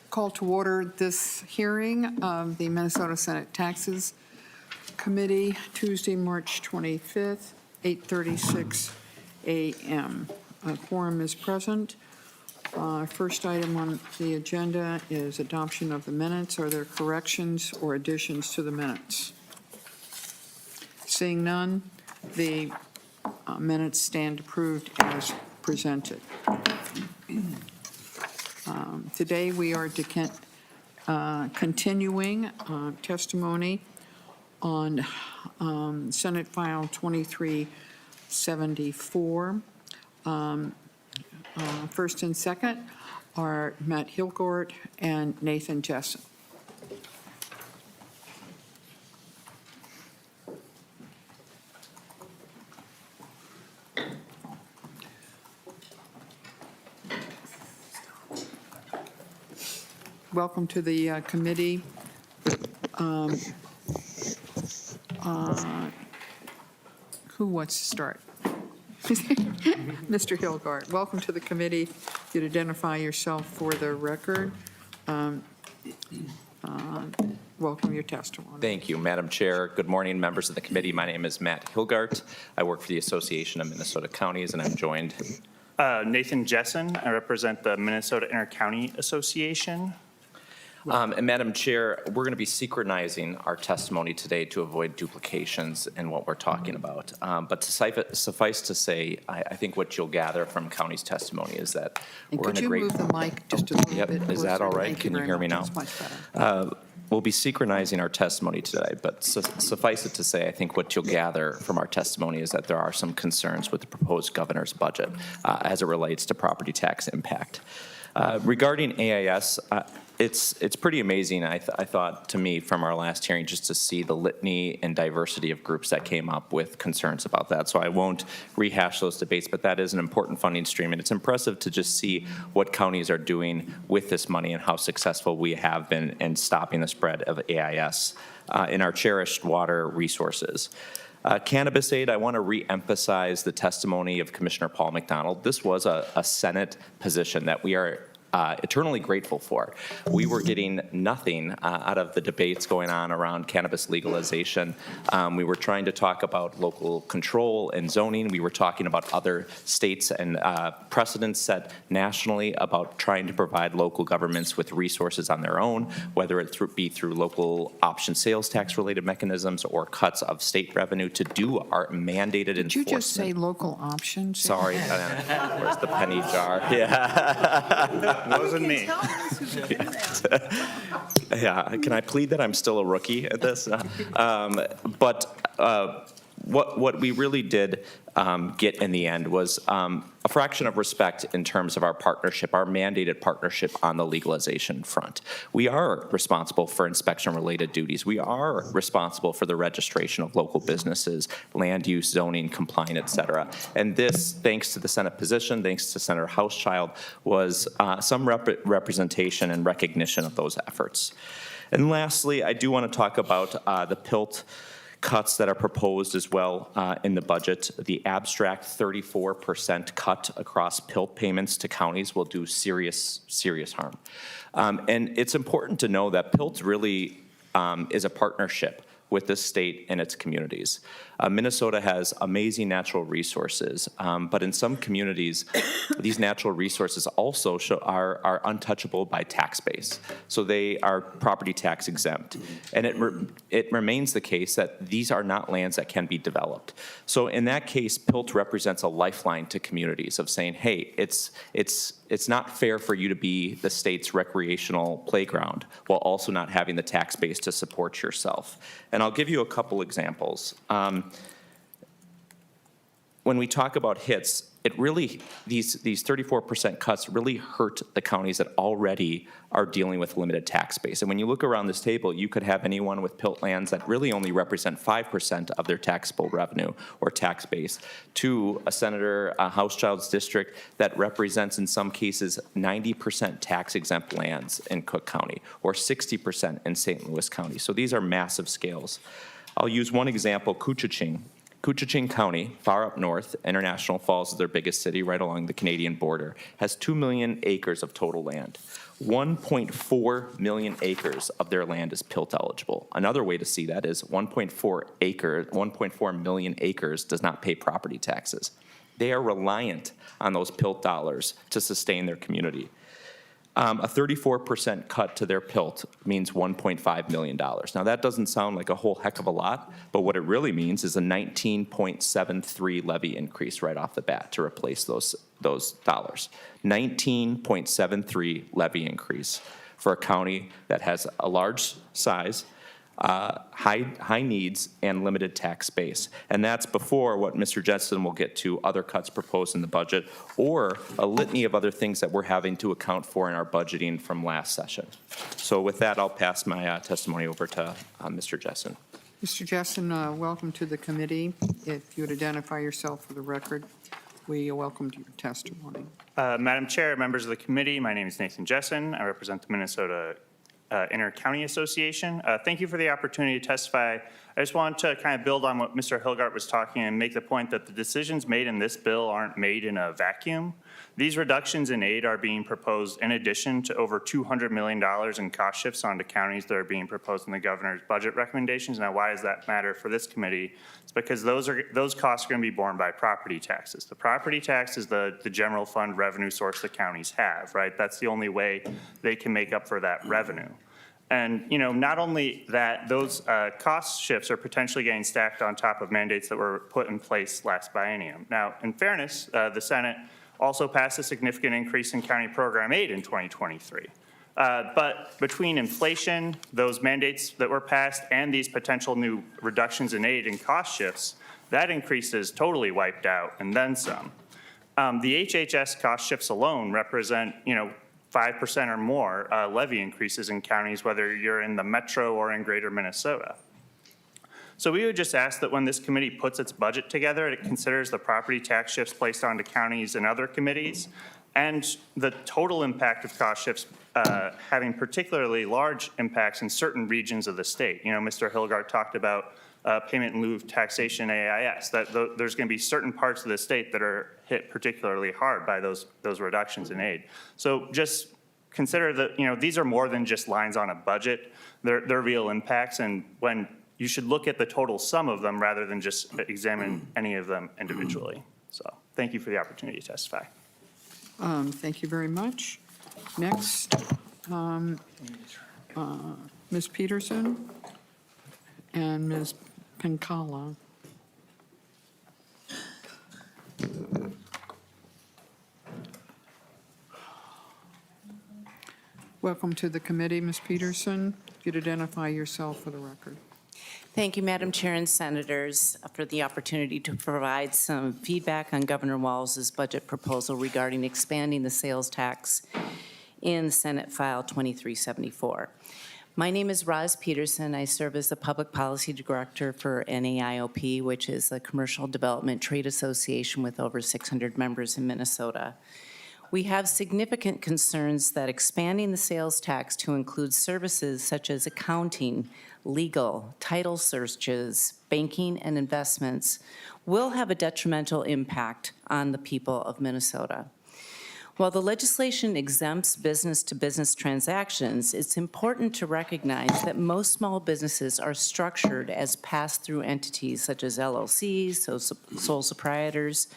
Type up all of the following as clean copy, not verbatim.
Call to order this hearing of the Minnesota Senate Taxes Committee, Tuesday, March 25th, 8:36 a.m. A quorum is present. First item on the agenda is adoption of the minutes. Are there corrections or additions to the minutes? Seeing none, the minutes stand approved as presented. Today, we are continuing testimony on Senate File 2374. First and second are Matt Hilgart and Nathan Jessen. Welcome to the committee. Who wants to start? Mr. Hilgart, welcome to the committee. If you'd identify yourself for the record. Welcome your testimony. Thank you, Madam Chair. Good morning, members of the committee. My name is Matt Hilgart. I work for the Association of Minnesota Counties, and I'm joined. Nathan Jessen. I represent the Minnesota Intercounty Association. And Madam Chair, we're going to be synchronizing our testimony today to avoid duplications in what we're talking about. But to suffice to say, I think what you'll gather from county's testimony is that And we're in could a you great. move the mic just a little Yep. bit? Is that closer? all right? Thank Can you very hear me much. now? That's much better. We'll be synchronizing our testimony today, but suffice it to say, I think what you'll gather from our testimony is that there are some concerns with the proposed governor's budget as it relates to property tax impact. Regarding AIS, it's pretty amazing, I thought, to me, from our last hearing, just to see the litany and diversity of groups that came up with concerns about that. So I won't rehash those debates, but that is an important funding stream, and it's impressive to just see what counties are doing with this money and how successful we have been in stopping the spread of AIS in our cherished water resources. Cannabis aid, I want to reemphasize the testimony of Commissioner Paul McDonald. This was a Senate position that we are eternally grateful for. We were getting nothing out of the debates going on around cannabis legalization. We were trying to talk about local control and zoning. We were talking about other states and precedents set nationally about trying to provide local governments with resources on their own, whether it be through local option sales tax related mechanisms or cuts of state revenue to do our mandated enforcement. Did you just say local options? Sorry, where's the penny jar? Yeah. Wasn't me. Yeah, can I plead that I'm still a rookie at this? What we really did get in the end was a fraction of respect in terms of our partnership, our mandated partnership on the legalization front. We are responsible for inspection-related duties. We are responsible for the registration of local businesses, land use, zoning, compliant, et cetera. And this, thanks to the Senate position, thanks to Senator Hauschild, was some representation and recognition of those efforts. And lastly, I do want to talk about the PILT cuts that are proposed as well in the budget. The abstract 34% cut across PILT payments to counties will do serious harm. And it's important to know that PILT really is a partnership with the state and its communities. Minnesota has amazing natural resources, but in some communities, these natural resources also are untouchable by tax base. So they are property tax exempt. And it remains the case that these are not lands that can be developed. So in that case, PILT represents a lifeline to communities of saying, hey, it's not fair for you to be the state's recreational playground while also not having the tax base to support yourself. And I'll give you a couple examples. When we talk about hits, it really, these 34% cuts really hurt the counties that already are dealing with limited tax base. And when you look around this table, you could have anyone with PILT lands that really only represent 5% of their taxable revenue or tax base to a Senator Hauschild's district that represents in some cases 90% tax exempt lands in Cook County or 60% in St. Louis County. So these are massive scales. I'll use one example, Couchiching. Couchiching County, far up north, International Falls is their biggest city right along the Canadian border, has 2 million acres of total land. 1.4 million acres of their land is PILT eligible. Another way to see that is 1.4 million acres does not pay property taxes. They are reliant on those PILT dollars to sustain their community. A 34% cut to their PILT means $1.5 million. Now, that doesn't sound like a whole heck of a lot, but what it really means is a 19.73 levy increase right off the bat to replace those dollars. 19.73 levy increase for a county that has a large size, high needs, and limited tax base. And that's before what Mr. Jensen will get to, other cuts proposed in the budget, or a litany of other things that we're having to account for in our budgeting from last session. So with that, I'll pass my testimony over to Mr. Jessen. Mr. Jessen, welcome to the committee. If you would identify yourself for the record, we welcomed your testimony. Madam Chair, members of the committee, my name is Nathan Jessen. I represent the Minnesota Inter-County Association. Thank you for the opportunity to testify. I just want to kind of build on what Mr. Hilgart was talking and make the point that the decisions made in this bill aren't made in a vacuum. These reductions in aid are being proposed in addition to over $200 million in cost shifts onto counties that are being proposed in the governor's budget recommendations. Now, why does that matter for this committee? It's because those costs are going to be borne by property taxes. The property tax is the general fund revenue source the counties have, right? That's the only way they can make up for that revenue. And, you know, not only that, those cost shifts are potentially getting stacked on top of mandates that were put in place last biennium. Now, in fairness, the Senate also passed a significant increase in county program aid in 2023. But between inflation, those mandates that were passed, and these potential new reductions in aid and cost shifts, that increase is totally wiped out and then some. The HHS cost shifts alone represent, 5% or more levy increases in counties, whether you're in the metro or in greater Minnesota. So we would just ask that when this committee puts its budget together, it considers the property tax shifts placed onto counties and other committees, and the total impact of cost shifts having particularly large impacts in certain regions of the state. Mr. Hilgart talked about payment in lieu of taxation AIS, that there's going to be certain parts of the state that are hit particularly hard by those reductions in aid. So just consider that, these are more than just lines on a budget. They're real impacts, and when you should look at the total sum of them rather than just examine any of them individually. So thank you for the opportunity to testify. Thank you very much. Next, Ms. Peterson and Ms. Pencala. Welcome to the committee, Ms. Peterson. If you'd identify yourself for the record. Thank you, Madam Chair and Senators, for the opportunity to provide some feedback on Governor Walz's budget proposal regarding expanding the sales tax in Senate File 2374. My name is Roz Peterson. I serve as the Public Policy Director for NAIOP, which is a commercial development trade association with over 600 members in Minnesota. We have significant concerns that expanding the sales tax to include services such as accounting, legal, title searches, banking, and investments will have a detrimental impact on the people of Minnesota. While the legislation exempts business-to-business transactions, it's important to recognize that most small businesses are structured as pass-through entities such as LLCs, sole proprietors,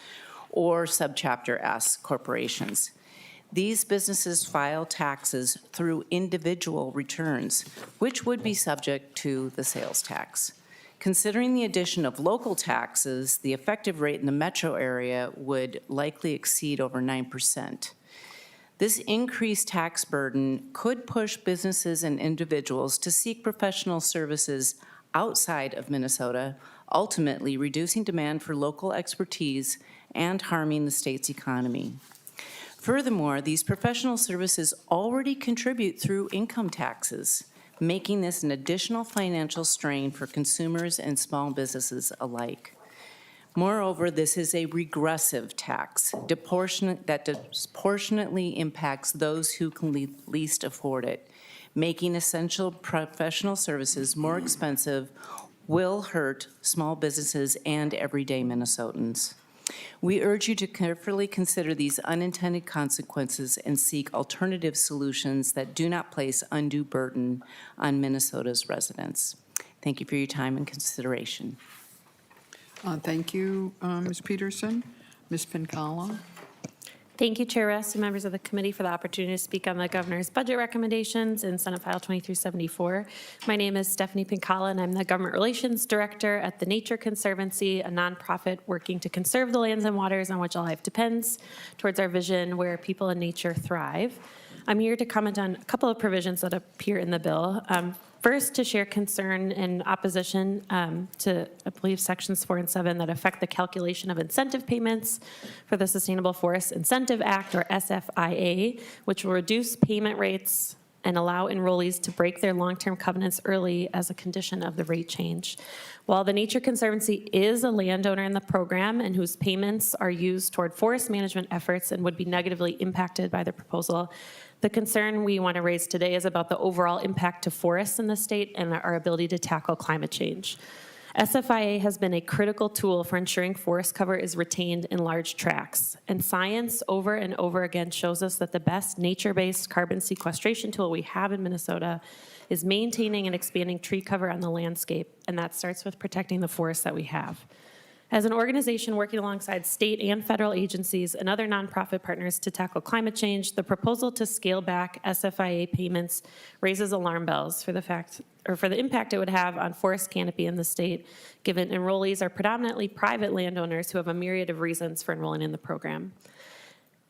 or Subchapter S corporations. These businesses file taxes through individual returns, which would be subject to the sales tax. Considering the addition of local taxes, the effective rate in the metro area would likely exceed over 9%. This increased tax burden could push businesses and individuals to seek professional services outside of Minnesota, ultimately reducing demand for local expertise and harming the state's economy. Furthermore, these professional services already contribute through income taxes, making this an additional financial strain for consumers and small businesses alike. Moreover, this is a regressive tax that disproportionately impacts those who can least afford it, making essential professional services more expensive will hurt small businesses and everyday Minnesotans. We urge you to carefully consider these unintended consequences and seek alternative solutions that do not place undue burden on Minnesota's residents. Thank you for your time and consideration. Thank you, Ms. Peterson. Ms. Pincala? Thank you, Chair Rest and members of the committee for the opportunity to speak on the governor's budget recommendations in Senate File 2374. My name is Stephanie Pincala, and I'm the Government Relations Director at the Nature Conservancy, a nonprofit working to conserve the lands and waters on which all life depends towards our vision where people and nature thrive. I'm here to comment on a couple of provisions that appear in the bill. First, to share concern and opposition to, I believe, Sections 4 and 7 that affect the calculation of incentive payments for the Sustainable Forest Incentive Act, or SFIA, which will reduce payment rates and allow enrollees to break their long-term covenants early as a condition of the rate change. While the Nature Conservancy is a landowner in the program and whose payments are used toward forest management efforts and would be negatively impacted by the proposal, the concern we want to raise today is about the overall impact to forests in the state and our ability to tackle climate change. SFIA has been a critical tool for ensuring forest cover is retained in large tracts, and science over and over again shows us that the best nature-based carbon sequestration tool we have in Minnesota is maintaining and expanding tree cover on the landscape, and that starts with protecting the forests that we have. As an organization working alongside state and federal agencies and other nonprofit partners to tackle climate change, the proposal to scale back SFIA payments raises alarm bells for the impact it would have on forest canopy in the state, given enrollees are predominantly private landowners who have a myriad of reasons for enrolling in the program.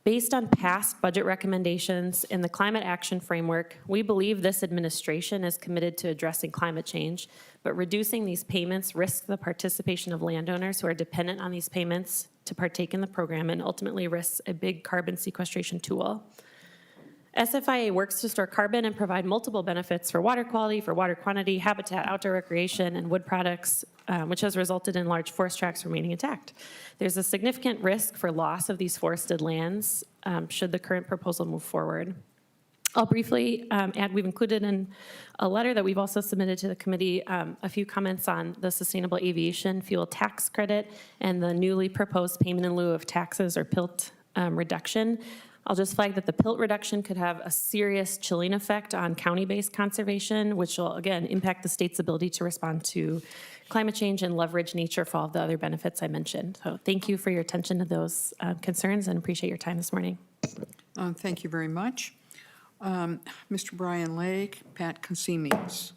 Based on past budget recommendations in the Climate Action Framework, we believe this administration is committed to addressing climate change, but reducing these payments risks the participation of landowners who are dependent on these payments to partake in the program and ultimately risks a big carbon sequestration tool. SFIA works to store carbon and provide multiple benefits for water quality, for water quantity, habitat, outdoor recreation, and wood products, which has resulted in large forest tracts remaining intact. There's a significant risk for loss of these forested lands should the current proposal move forward. I'll briefly add, we've included in a letter that we've also submitted to the committee a few comments on the Sustainable Aviation Fuel Tax Credit and the newly proposed payment in lieu of taxes, or PILT, reduction. I'll just flag that the PILT reduction could have a serious chilling effect on county-based conservation, which will, again, impact the state's ability to respond to climate change and leverage nature for all of the other benefits I mentioned. So thank you for your attention to those concerns and appreciate your time this morning. Thank you very much. Mr. Brian Lake, Pat Consemius.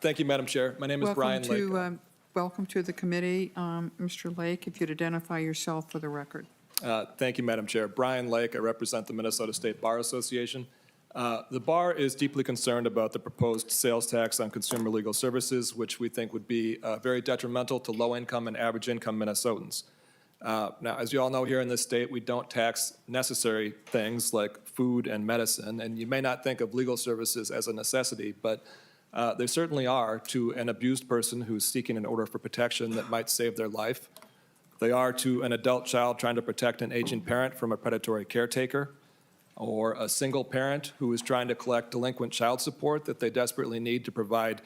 Thank you, Madam Chair. My name is Brian Lake. Welcome to the committee. Mr. Lake, if you'd identify yourself for the record. Thank you, Madam Chair. Brian Lake, I represent the Minnesota State Bar Association. The bar is deeply concerned about the proposed sales tax on consumer legal services, which we think would be very detrimental to low-income and average-income Minnesotans. Now, as you all know, here in this state, we don't tax necessary things like food and medicine, and you may not think of legal services as a necessity, but they certainly are to an abused person who's seeking an order for protection that might save their life. They are to an adult child trying to protect an aging parent from a predatory caretaker, or a single parent who is trying to collect delinquent child support that they desperately need to provide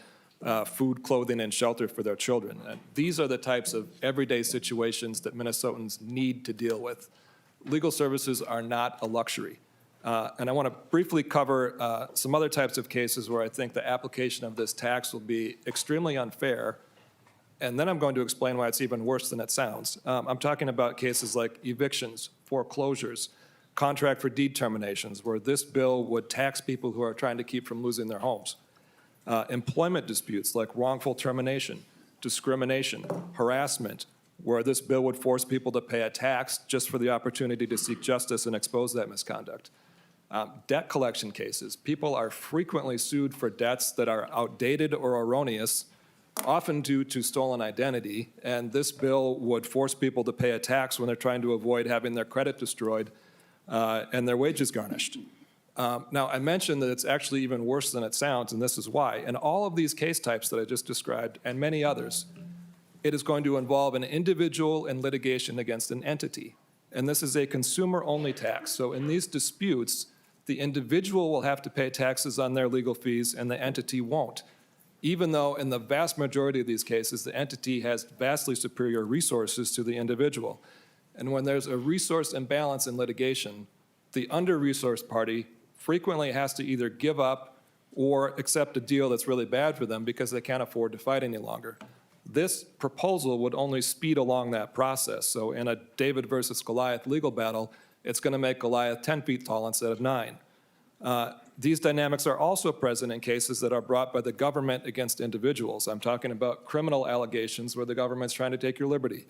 food, clothing, and shelter for their children. And these are the types of everyday situations that Minnesotans need to deal with. Legal services are not a luxury. And I want to briefly cover some other types of cases where I think the application of this tax will be extremely unfair, and then I'm going to explain why it's even worse than it sounds. I'm talking about cases like evictions, foreclosures, contract for deed terminations, where this bill would tax people who are trying to keep from losing their homes. Employment disputes like wrongful termination, discrimination, harassment, where this bill would force people to pay a tax just for the opportunity to seek justice and expose that misconduct. Debt collection cases. People are frequently sued for debts that are outdated or erroneous, often due to stolen identity, and this bill would force people to pay a tax when they're trying to avoid having their credit destroyed and their wages garnished. Now, I mentioned that it's actually even worse than it sounds, and this is why. In all of these case types that I just described, and many others, it is going to involve an individual and litigation against an entity. And this is a consumer-only tax. So in these disputes, the individual will have to pay taxes on their legal fees and the entity won't, even though in the vast majority of these cases, the entity has vastly superior resources to the individual. And when there's a resource imbalance in litigation, the under-resourced party frequently has to either give up or accept a deal that's really bad for them because they can't afford to fight any longer. This proposal would only speed along that process. So in a David versus Goliath legal battle, it's going to make Goliath 10 feet tall instead of 9. These dynamics are also present in cases that are brought by the government against individuals. I'm talking about criminal allegations where the government's trying to take your liberty,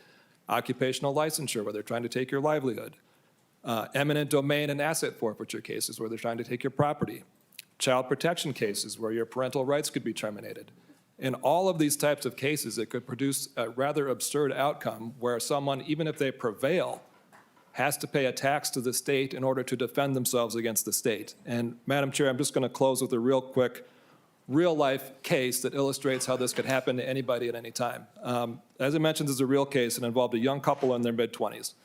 occupational licensure where they're trying to take your livelihood, eminent domain and asset forfeiture cases where they're trying to take your property, child protection cases where your parental rights could be terminated. In all of these types of cases, it could produce a rather absurd outcome where someone, even if they prevail, has to pay a tax to the state in order to defend themselves against the state. And Madam Chair, I'm just going to close with a real quick, real-life case that illustrates how this could happen to anybody at any time. As I mentioned, this is a real case and involved a young couple in their mid-20s.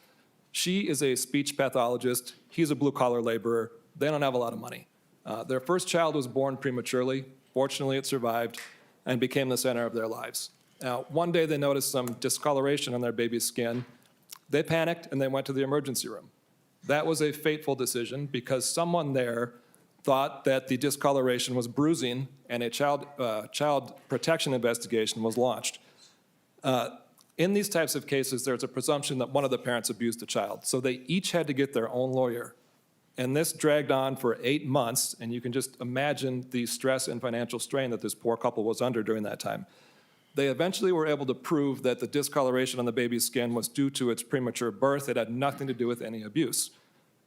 She is a speech pathologist. He's a blue-collar laborer. They don't have a lot of money. Their first child was born prematurely. Fortunately, it survived and became the center of their lives. Now, one day they noticed some discoloration on their baby's skin. They panicked and they went to the emergency room. That was a fateful decision because someone there thought that the discoloration was bruising and a child protection investigation was launched. In these types of cases, there's a presumption that one of the parents abused the child. So they each had to get their own lawyer. And this dragged on for 8 months, and you can just imagine the stress and financial strain that this poor couple was under during that time. They eventually were able to prove that the discoloration on the baby's skin was due to its premature birth. It had nothing to do with any abuse.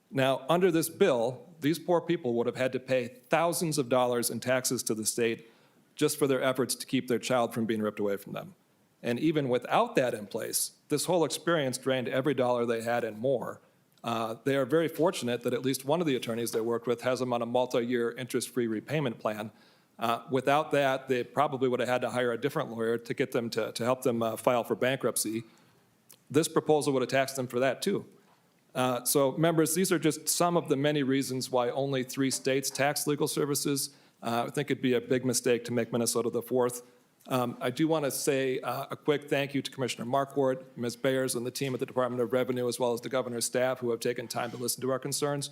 Now, under this bill, these poor people would have had to pay thousands of dollars in taxes to the state just for their efforts to keep their child from being ripped away from them. And even without that in place, this whole experience drained every dollar they had and more. They are very fortunate that at least one of the attorneys they worked with has them on a multi-year interest-free repayment plan. Without that, they probably would have had to hire a different lawyer to get them to help them file for bankruptcy. This proposal would have taxed them for that too. So members, these are just some of the many reasons why only 3 states tax legal services. I think it'd be a big mistake to make Minnesota the 4th. I do want to say a quick thank you to Commissioner Markwart, Ms. Bayers, and the team at the Department of Revenue, as well as the governor's staff who have taken time to listen to our concerns.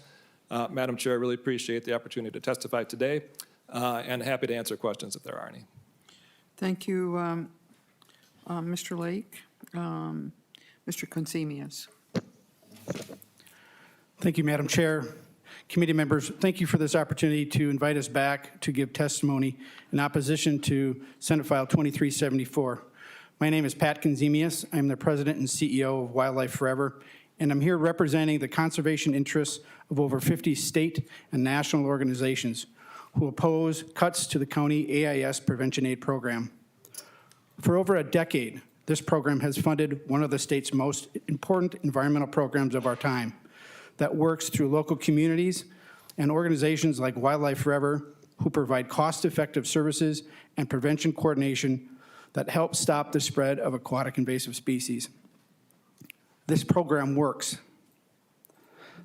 Madam Chair, I really appreciate the opportunity to testify today and happy to answer questions if there are any. Thank you, Mr. Lake. Mr. Consemius. Thank you, Madam Chair. Committee members, thank you for this opportunity to invite us back to give testimony in opposition to Senate File 2374. My name is Pat Consemius. I'm the President and CEO of Wildlife Forever, and I'm here representing the conservation interests of over 50 state and national organizations who oppose cuts to the county AIS Prevention Aid Program. For over a decade, this program has funded one of the state's most important environmental programs of our time that works through local communities and organizations like Wildlife Forever, who provide cost-effective services and prevention coordination that help stop the spread of aquatic invasive species. This program works.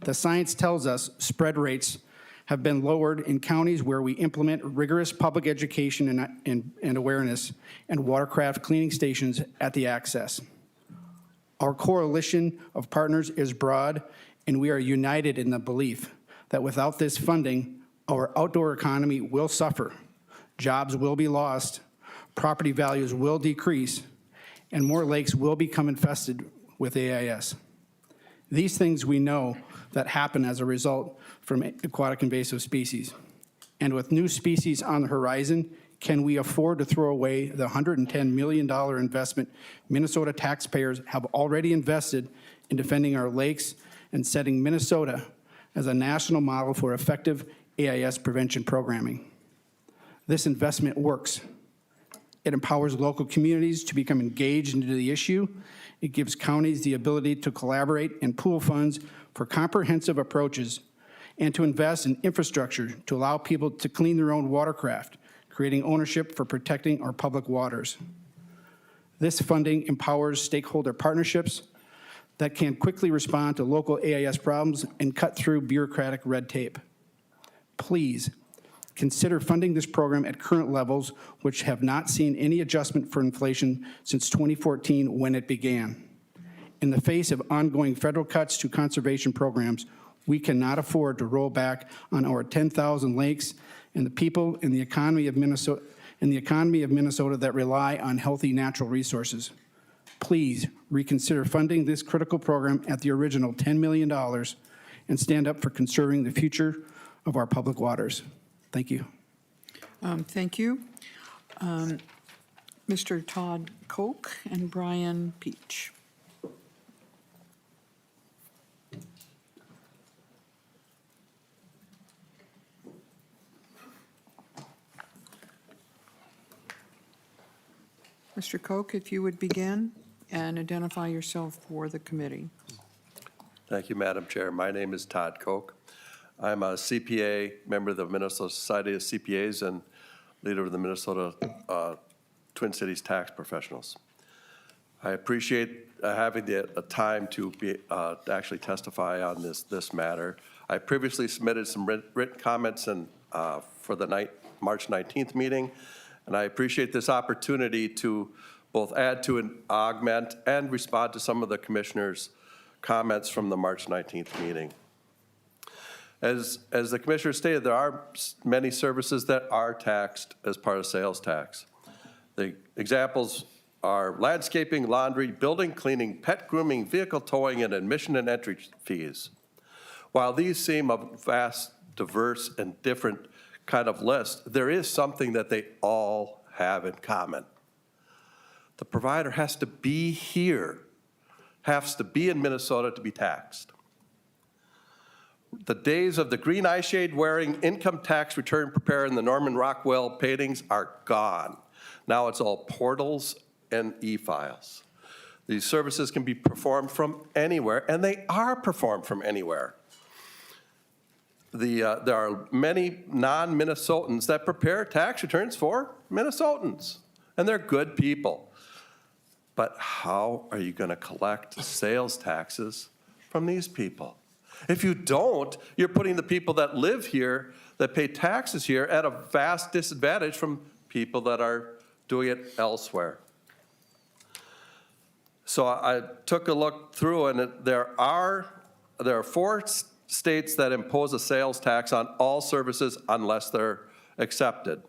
The science tells us spread rates have been lowered in counties where we implement rigorous public education and awareness and watercraft cleaning stations at the access. Our coalition of partners is broad, and we are united in the belief that without this funding, our outdoor economy will suffer, jobs will be lost, property values will decrease, and more lakes will become infested with AIS. These things we know that happen as a result from aquatic invasive species. And with new species on the horizon, can we afford to throw away the $110 million investment Minnesota taxpayers have already invested in defending our lakes and setting Minnesota as a national model for effective AIS prevention programming? This investment works. It empowers local communities to become engaged into the issue. It gives counties the ability to collaborate and pool funds for comprehensive approaches and to invest in infrastructure to allow people to clean their own watercraft, creating ownership for protecting our public waters. This funding empowers stakeholder partnerships that can quickly respond to local AIS problems and cut through bureaucratic red tape. Please consider funding this program at current levels, which have not seen any adjustment for inflation since 2014 when it began. In the face of ongoing federal cuts to conservation programs, we cannot afford to roll back on our 10,000 lakes and the people in the economy of Minnesota that rely on healthy natural resources. Please reconsider funding this critical program at the original $10 million and stand up for conserving the future of our public waters. Thank you. Thank you. Mr. Todd Koch and Brian Peach. Mr. Koch, if you would begin and identify yourself for the committee. Thank you, Madam Chair. My name is Todd Koch. I'm a CPA, member of the Minnesota Society of CPAs, and leader of the Minnesota Twin Cities Tax Professionals. I appreciate having the time to actually testify on this matter. I previously submitted some written comments for the March 19th meeting, and I appreciate this opportunity to both add to and augment and respond to some of the commissioners' comments from the March 19th meeting. As the commissioner stated, there are many services that are taxed as part of sales tax. The examples are landscaping, laundry, building cleaning, pet grooming, vehicle towing, and admission and entry fees. While these seem a vast, diverse, and different kind of list, there is something that they all have in common. The provider has to be here, has to be in Minnesota to be taxed. The days of the green eye shade wearing income tax return preparer in the Norman Rockwell paintings are gone. Now it's all portals and e-files. These services can be performed from anywhere, and they are performed from anywhere. There are many non-Minnesotans that prepare tax returns for Minnesotans, and they're good people. But how are you going to collect sales taxes from these people? If you don't, you're putting the people that live here, that pay taxes here, at a vast disadvantage from people that are doing it elsewhere. So I took a look through, and there are 4 states that impose a sales tax on all services unless they're accepted.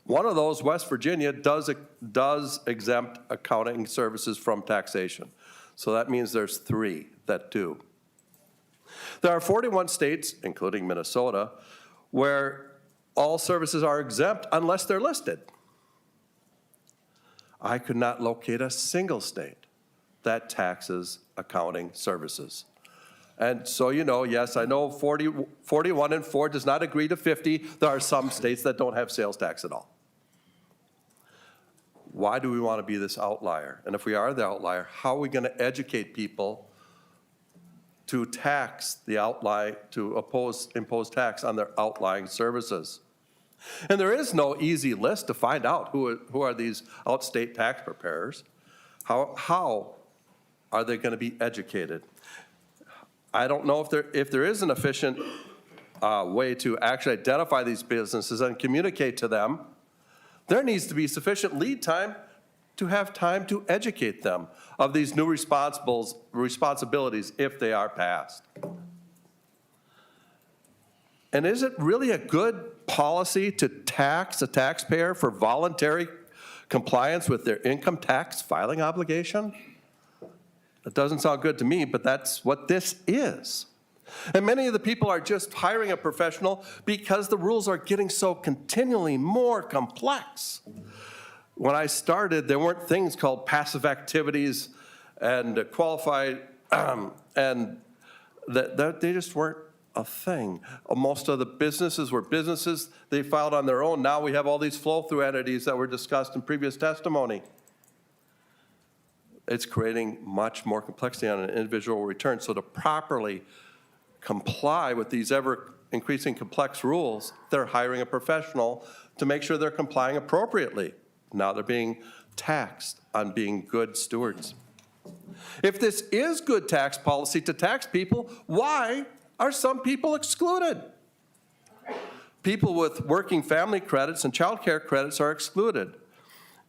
One of those, West Virginia, does exempt accounting services from taxation. So that means there's 3 that do. There are 41 states, including Minnesota, where all services are exempt unless they're listed. I could not locate a single state that taxes accounting services. And so, you know, yes, I know 41 and 4 does not agree to 50. There are some states that don't have sales tax at all. Why do we want to be this outlier? And if we are the outlier, how are we going to educate people to tax the to impose tax on their outlying services? And there is no easy list to find out who are these outstate tax preparers. How are they going to be educated? I don't know if there is an efficient way to actually identify these businesses and communicate to them. There needs to be sufficient lead time to have time to educate them of these new responsibilities if they are passed. And is it really a good policy to tax a taxpayer for voluntary compliance with their income tax filing obligation? It doesn't sound good to me, but that's what this is. And many of the people are just hiring a professional because the rules are getting so continually more complex. When I started, there weren't things called passive activities and qualified, and they just weren't a thing. Most of the businesses were businesses they filed on their own. Now we have all these flow-through entities that were discussed in previous testimony. It's creating much more complexity on an individual return. So to properly comply with these ever-increasing complex rules, they're hiring a professional to make sure they're complying appropriately. Now they're being taxed on being good stewards? If this is good tax policy to tax people, why are some people excluded? People with working family credits and child care credits are excluded.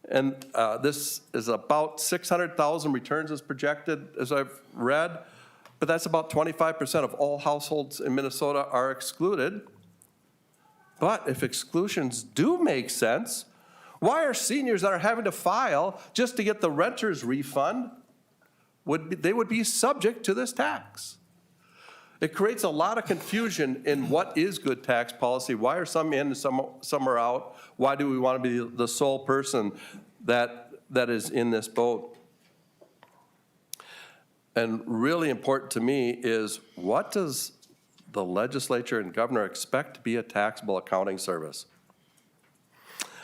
And this is about 600,000 returns as projected, as I've read, but that's about 25% of all households in Minnesota are excluded. But if exclusions do make sense, why are seniors that are having to file just to get the renter's refund, they would be subject to this tax? It creates a lot of confusion in what is good tax policy. Why are some in and some are out? Why do we want to be the sole person that is in this boat? And really important to me is, what does the legislature and governor expect to be a taxable accounting service?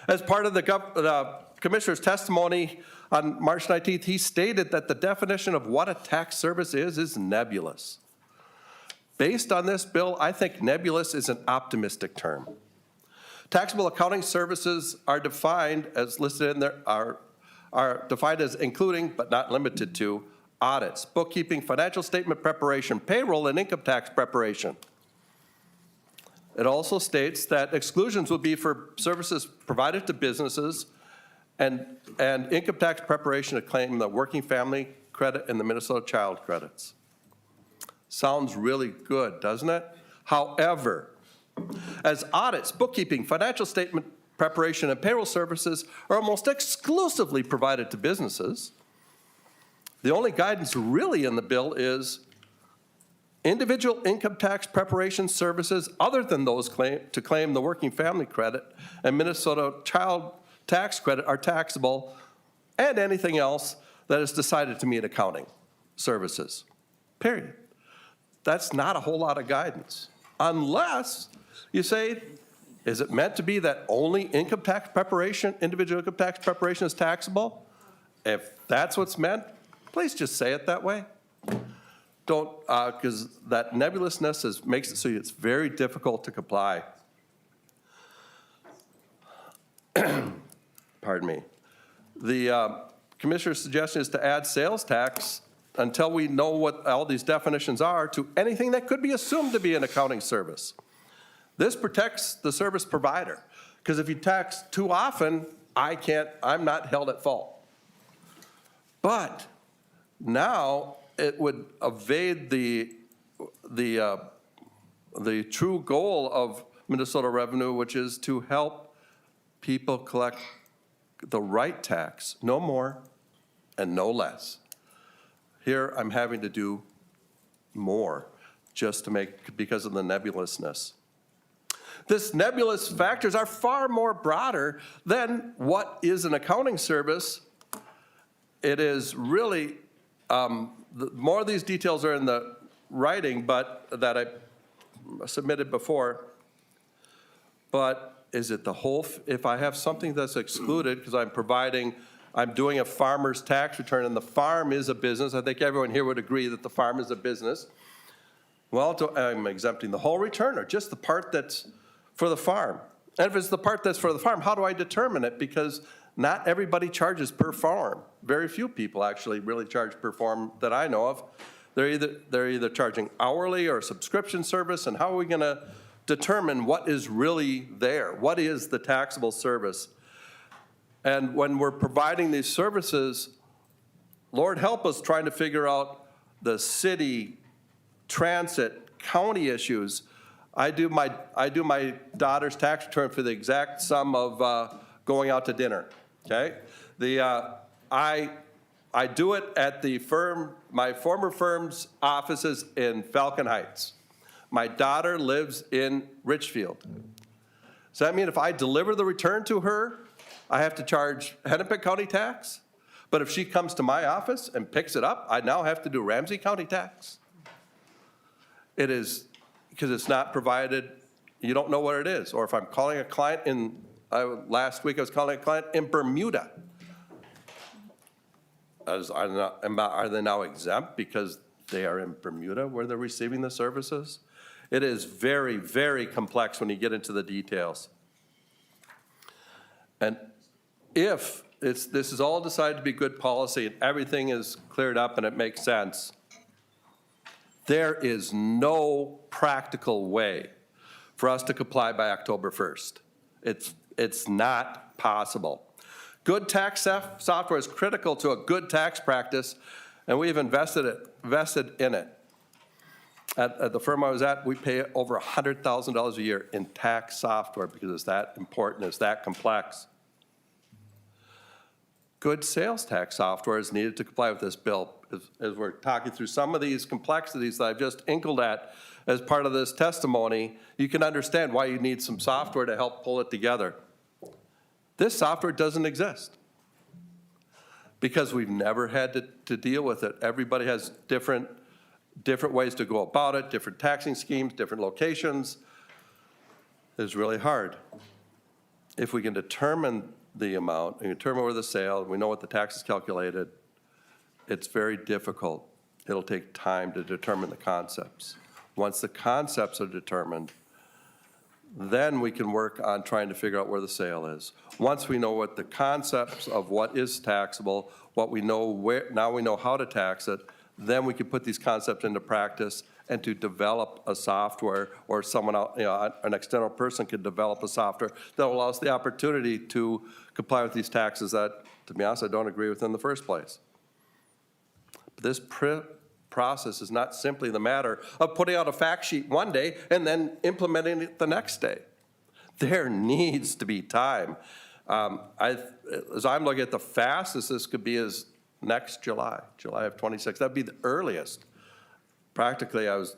As part of the commissioner's testimony on March 19th, he stated that the definition of what a tax service is nebulous. Based on this bill, I think nebulous is an optimistic term. Taxable accounting services are defined as listed in there, are defined as including but not limited to audits, bookkeeping, financial statement preparation, payroll, and income tax preparation. It also states that exclusions will be for services provided to businesses and income tax preparation to claim the working family credit and the Minnesota child credits. Sounds really good, doesn't it? However, as audits, bookkeeping, financial statement preparation, and payroll services are almost exclusively provided to businesses, the only guidance really in the bill is individual income tax preparation services other than those to claim the working family credit and Minnesota child tax credit are taxable, and anything else that is decided to meet accounting services, period. That's not a whole lot of guidance, unless you say, is it meant to be that only income tax preparation, individual income tax preparation is taxable? If that's what's meant, please just say it that way. Don't, because that nebulousness makes it so it's very difficult to comply. Pardon me. The commissioner's suggestion is to add sales tax until we know what all these definitions are to anything that could be assumed to be an accounting service. This protects the service provider, because if you tax too often, I'm not held at fault. But now it would evade the true goal of Minnesota revenue, which is to help people collect the right tax, no more and no less. Here, I'm having to do more just to because of the nebulousness. This nebulous factors are far more broader than what is an accounting service. It is really, more of these details are in the writing, but that I submitted before. But is it the whole, if I have something that's excluded because I'm doing a farmer's tax return, and the farm is a business. I think everyone here would agree that the farm is a business. Well, I'm exempting the whole return or just the part that's for the farm. And if it's the part that's for the farm, how do I determine it? Because not everybody charges per farm. Very few people actually really charge per farm that I know of. They're either charging hourly or subscription service, and how are we going to determine what is really there? What is the taxable service? And when we're providing these services, Lord help us trying to figure out the city, transit, county issues. I do my daughter's tax return for the exact sum of going out to dinner, okay? I do it at the firm, my former firm's offices in Falcon Heights. My daughter lives in Richfield. So that means if I deliver the return to her, I have to charge Hennepin County tax, but if she comes to my office and picks it up, I now have to do Ramsey County tax. It is, because it's not provided, you don't know what it is. Or if I'm calling a client last week I was calling a client in Bermuda. Are they now exempt because they are in Bermuda where they're receiving the services? It is very, very complex when you get into the details. And if this is all decided to be good policy, and everything is cleared up and it makes sense. There is no practical way for us to comply by October 1st. It's not possible. Good tax software is critical to a good tax practice, and we've invested in it. At the firm I was at, we pay over $100,000 a year in tax software because it's that important, it's that complex. Good sales tax software is needed to comply with this bill. As we're talking through some of these complexities that I've just inkled at as part of this testimony, you can understand why you need some software to help pull it together. This software doesn't exist because we've never had to deal with it. Everybody has different ways to go about it, different taxing schemes, different locations. It's really hard. If we can determine the amount and determine where the sale, we know what the tax is calculated, it's very difficult. It'll take time to determine the concepts. Once the concepts are determined, then we can work on trying to figure out where the sale is. Once we know what the concepts of what is taxable, what we know where, now we know how to tax it, then we can put these concepts into practice and to develop a software, or someone else, an external person could develop a software that will allow us the opportunity to comply with these taxes that, to be honest, I don't agree with in the first place. But this process is not simply the matter of putting out a fact sheet one day and then implementing it the next day. There needs to be time. As I'm looking at the fastest this could be is next July of 26. That'd be the earliest. Practically, I was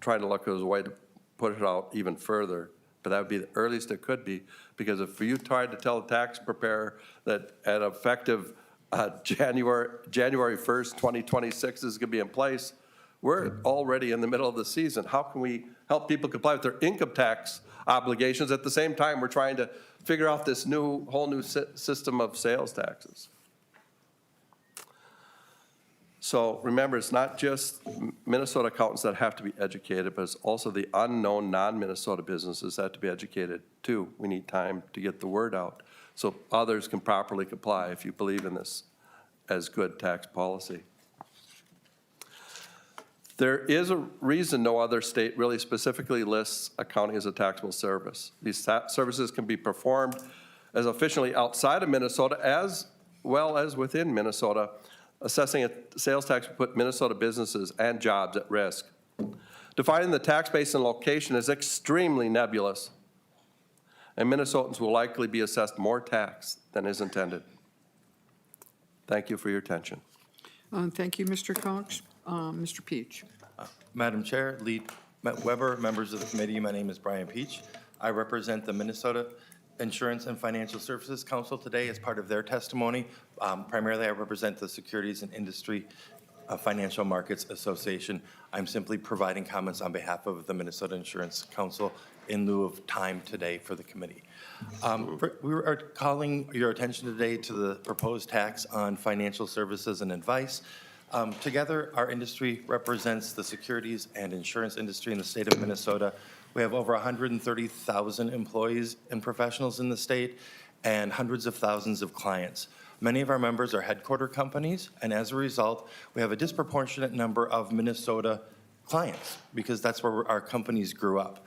trying to look as a way to put it out even further, but that would be the earliest it could be, because if you tried to tell a tax preparer that at effective January 1st, 2026 is going to be in place, we're already in the middle of the season. How can we help people comply with their income tax obligations at the same time we're trying to figure out this whole new system of sales taxes? So remember, it's not just Minnesota accountants that have to be educated, but it's also the unknown non-Minnesota businesses that have to be educated too. We need time to get the word out so others can properly comply if you believe in this as good tax policy. There is a reason no other state really specifically lists accounting as a taxable service. These services can be performed as efficiently outside of Minnesota as well as within Minnesota. Assessing a sales tax would put Minnesota businesses and jobs at risk. Defining the tax base and location is extremely nebulous, and Minnesotans will likely be assessed more tax than is intended. Thank you for your attention. Thank you, Mr. Cox. Mr. Peach. Madam Chair, Lead Weber, members of the committee, my name is Brian Peach. I represent the Minnesota Insurance and Financial Services Council today as part of their testimony. Primarily, I represent the Securities and Industry Financial Markets Association. I'm simply providing comments on behalf of the Minnesota Insurance Council in lieu of time today for the committee. We are calling your attention today to the proposed tax on financial services and advice. Together, our industry represents the securities and insurance industry in the state of Minnesota. We have over 130,000 employees and professionals in the state and hundreds of thousands of clients. Many of our members are headquarter companies, and as a result, we have a disproportionate number of Minnesota clients because that's where our companies grew up.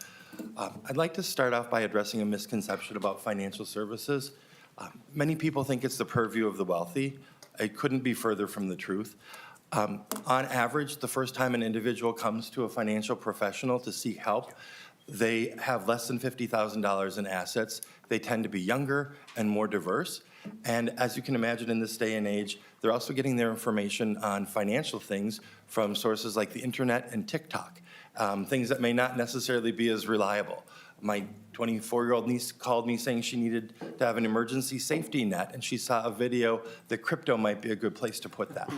I'd like to start off by addressing a misconception about financial services. Many people think it's the purview of the wealthy. It couldn't be further from the truth. On average, the first time an individual comes to a financial professional to seek help, they have less than $50,000 in assets. They tend to be younger and more diverse. And as you can imagine in this day and age, they're also getting their information on financial things from sources like the internet and TikTok, things that may not necessarily be as reliable. My 24-year-old niece called me saying she needed to have an emergency safety net, and she saw a video that crypto might be a good place to put that.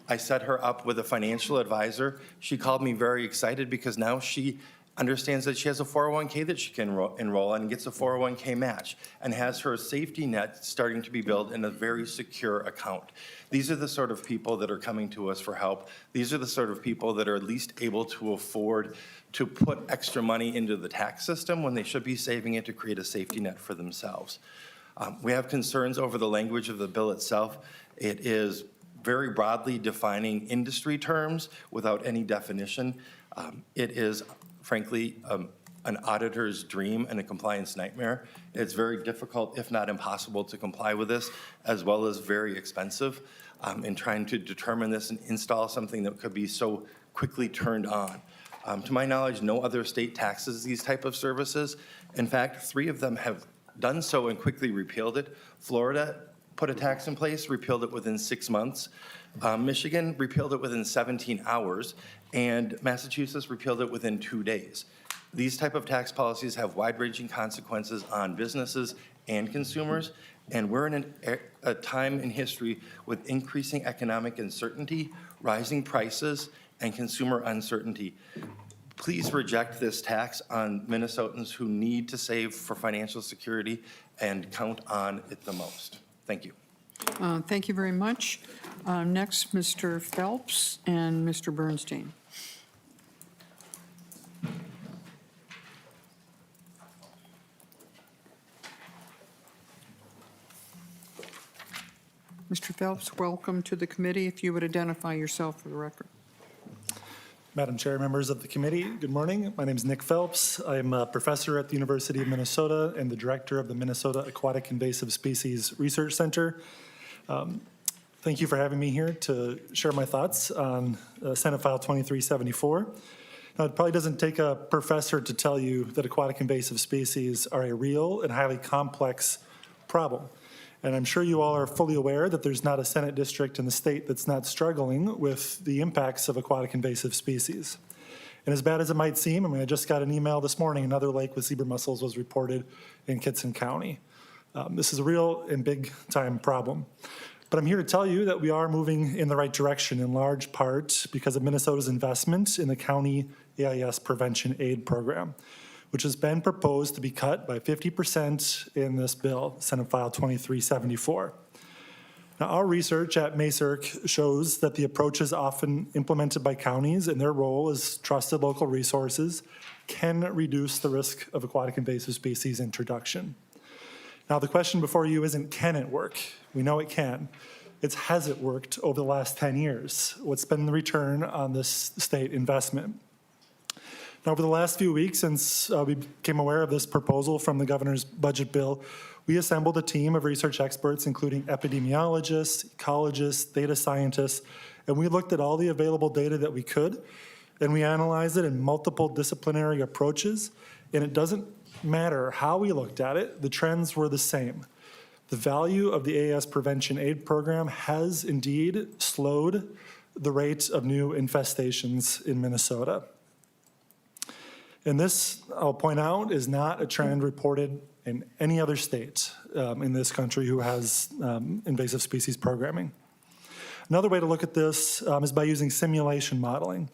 I set her up with a financial advisor. She called me very excited because now she understands that she has a 401k that she can enroll in and gets a 401k match and has her safety net starting to be built in a very secure account. These are the sort of people that are coming to us for help. These are the sort of people that are at least able to afford to put extra money into the tax system when they should be saving it to create a safety net for themselves. We have concerns over the language of the bill itself. It is very broadly defining industry terms without any definition. It is, frankly, an auditor's dream and a compliance nightmare. It's very difficult, if not impossible, to comply with this, as well as very expensive in trying to determine this and install something that could be so quickly turned on. To my knowledge, no other state taxes these type of services. In fact, 3 of them have done so and quickly repealed it. Florida put a tax in place, repealed it within 6 months. Michigan repealed it within 17 hours, and Massachusetts repealed it within 2 days. These type of tax policies have wide-ranging consequences on businesses and consumers, and we're in a time in history with increasing economic uncertainty, rising prices, and consumer uncertainty. Please reject this tax on Minnesotans who need to save for financial security and count on it the most. Thank you. Thank you very much. Next, Mr. Phelps and Mr. Bernstein. Mr. Phelps, welcome to the committee. If you would identify yourself for the record. Madam Chair, members of the committee, good morning. My name is Nick Phelps. I'm a professor at the University of Minnesota and the director of the Minnesota Aquatic Invasive Species Research Center. Thank you for having me here to share my thoughts on Senate File 2374. Now, it probably doesn't take a professor to tell you that aquatic invasive species are a real and highly complex problem. And I'm sure you all are fully aware that there's not a Senate district in the state that's not struggling with the impacts of aquatic invasive species. And as bad as it might seem, I mean, I just got an email this morning, another lake with zebra mussels was reported in Kittson County. This is a real and big time problem. But I'm here to tell you that we are moving in the right direction in large part because of Minnesota's investment in the county AIS Prevention Aid Program, which has been proposed to be cut by 50% in this bill, Senate File 2374. Now, our research at MASERC shows that the approaches often implemented by counties in their role as trusted local resources can reduce the risk of aquatic invasive species introduction. Now, the question before you isn't can it work? We know it can. It's has it worked over the last 10 years? What's been the return on this state investment? Now, over the last few weeks, since we became aware of this proposal from the governor's budget bill, we assembled a team of research experts, including epidemiologists, ecologists, data scientists, and we looked at all the available data that we could, and we analyzed it in multiple disciplinary approaches, and it doesn't matter how we looked at it, the trends were the same. The value of the AIS Prevention Aid Program has indeed slowed the rate of new infestations in Minnesota. And this, I'll point out, is not a trend reported in any other state in this country who has invasive species programming. Another way to look at this is by using simulation modeling.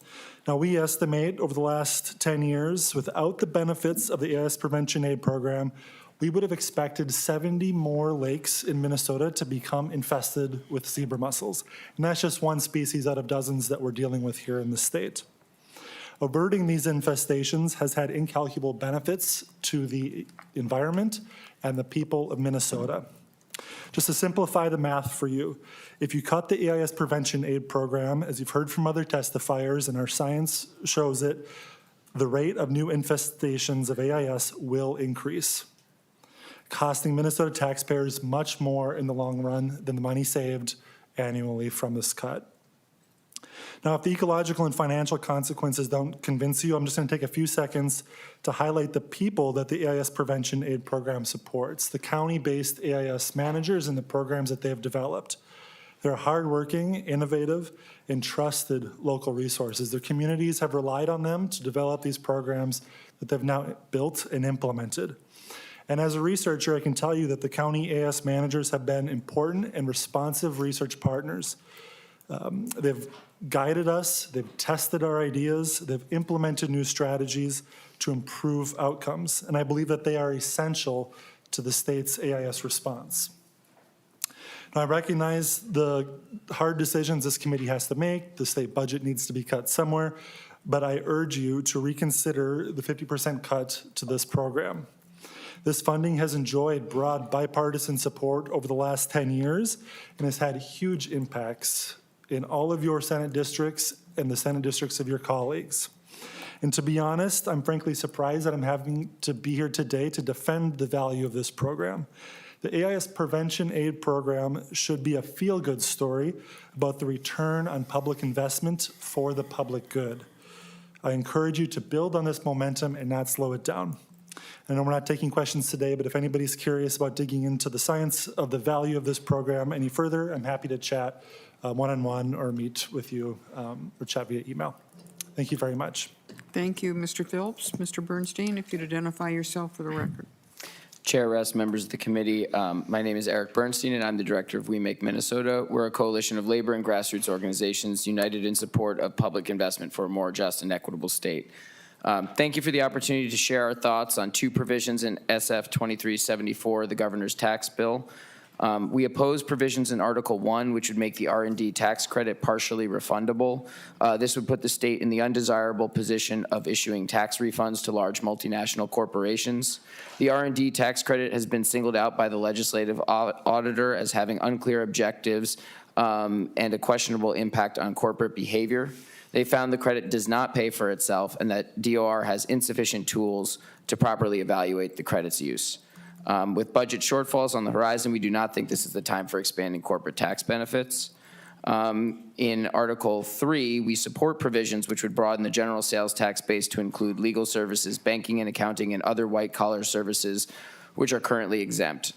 Now, we estimate over the last 10 years, without the benefits of the AIS Prevention Aid Program, we would have expected 70 more lakes in Minnesota to become infested with zebra mussels. And that's just one species out of dozens that we're dealing with here in the state. Averting these infestations has had incalculable benefits to the environment and the people of Minnesota. Just to simplify the math for you, if you cut the AIS Prevention Aid Program, as you've heard from other testifiers and our science shows it, the rate of new infestations of AIS will increase, costing Minnesota taxpayers much more in the long run than the money saved annually from this cut. Now, if the ecological and financial consequences don't convince you, I'm just going to take a few seconds to highlight the people that the AIS Prevention Aid Program supports, the county-based AIS managers and the programs that they have developed. They're hardworking, innovative, and trusted local resources. Their communities have relied on them to develop these programs that they've now built and implemented. And as a researcher, I can tell you that the county AIS managers have been important and responsive research partners. They've guided us, they've tested our ideas, they've implemented new strategies to improve outcomes, and I believe that they are essential to the state's AIS response. Now, I recognize the hard decisions this committee has to make. The state budget needs to be cut somewhere, but I urge you to reconsider the 50% cut to this program. This funding has enjoyed broad bipartisan support over the last 10 years and has had huge impacts in all of your Senate districts and the Senate districts of your colleagues. And to be honest, I'm frankly surprised that I'm having to be here today to defend the value of this program. The AIS Prevention Aid Program should be a feel-good story about the return on public investment for the public good. I encourage you to build on this momentum and not slow it down. I know we're not taking questions today, but if anybody's curious about digging into the science of the value of this program any further, I'm happy to chat one-on-one or meet with you or chat via email. Thank you very much. Thank you, Mr. Phillips. Mr. Bernstein, if you'd identify yourself for the record. Chair Rest, members of the committee, my name is Eric Bernstein, and I'm the director of We Make Minnesota. We're a coalition of labor and grassroots organizations united in support of public investment for a more just and equitable state. Thank you for the opportunity to share our thoughts on two provisions in SF 2374, the governor's tax bill. We oppose provisions in Article 1, which would make the R&D tax credit partially refundable. This would put the state in the undesirable position of issuing tax refunds to large multinational corporations. The R&D tax credit has been singled out by the legislative auditor as having unclear objectives and a questionable impact on corporate behavior. They found the credit does not pay for itself and that DOR has insufficient tools to properly evaluate the credit's use. With budget shortfalls on the horizon, we do not think this is the time for expanding corporate tax benefits. In Article 3, we support provisions which would broaden the general sales tax base to include legal services, banking and accounting, and other white-collar services which are currently exempt.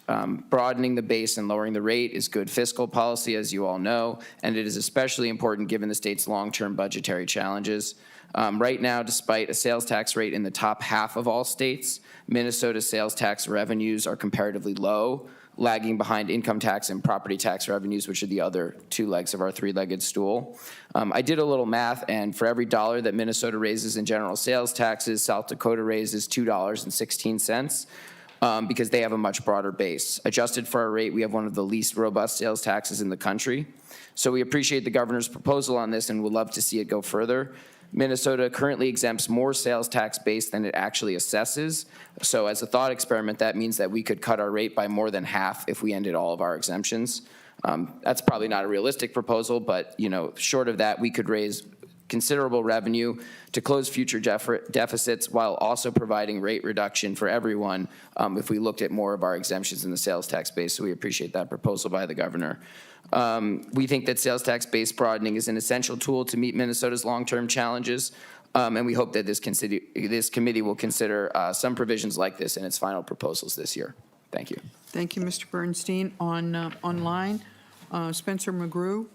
Broadening the base and lowering the rate is good fiscal policy, as you all know, and it is especially important given the state's long-term budgetary challenges. Right now, despite a sales tax rate in the top half of all states, Minnesota's sales tax revenues are comparatively low, lagging behind income tax and property tax revenues, which are the other two legs of our three-legged stool. I did a little math, and for every dollar that Minnesota raises in general sales taxes, South Dakota raises $2.16. Because they have a much broader base. Adjusted for our rate, we have one of the least robust sales taxes in the country. So we appreciate the governor's proposal on this and would love to see it go further. Minnesota currently exempts more sales tax base than it actually assesses. So as a thought experiment, that means that we could cut our rate by more than half if we ended all of our exemptions. That's probably not a realistic proposal, but short of that, we could raise considerable revenue to close future deficits while also providing rate reduction for everyone if we looked at more of our exemptions in the sales tax base. So we appreciate that proposal by the governor. We think that sales tax base broadening is an essential tool to meet Minnesota's long-term challenges, and we hope that this committee will consider some provisions like this in its final proposals this year. Thank you. Thank you, Mr. Bernstein. Online, Spencer McGrew.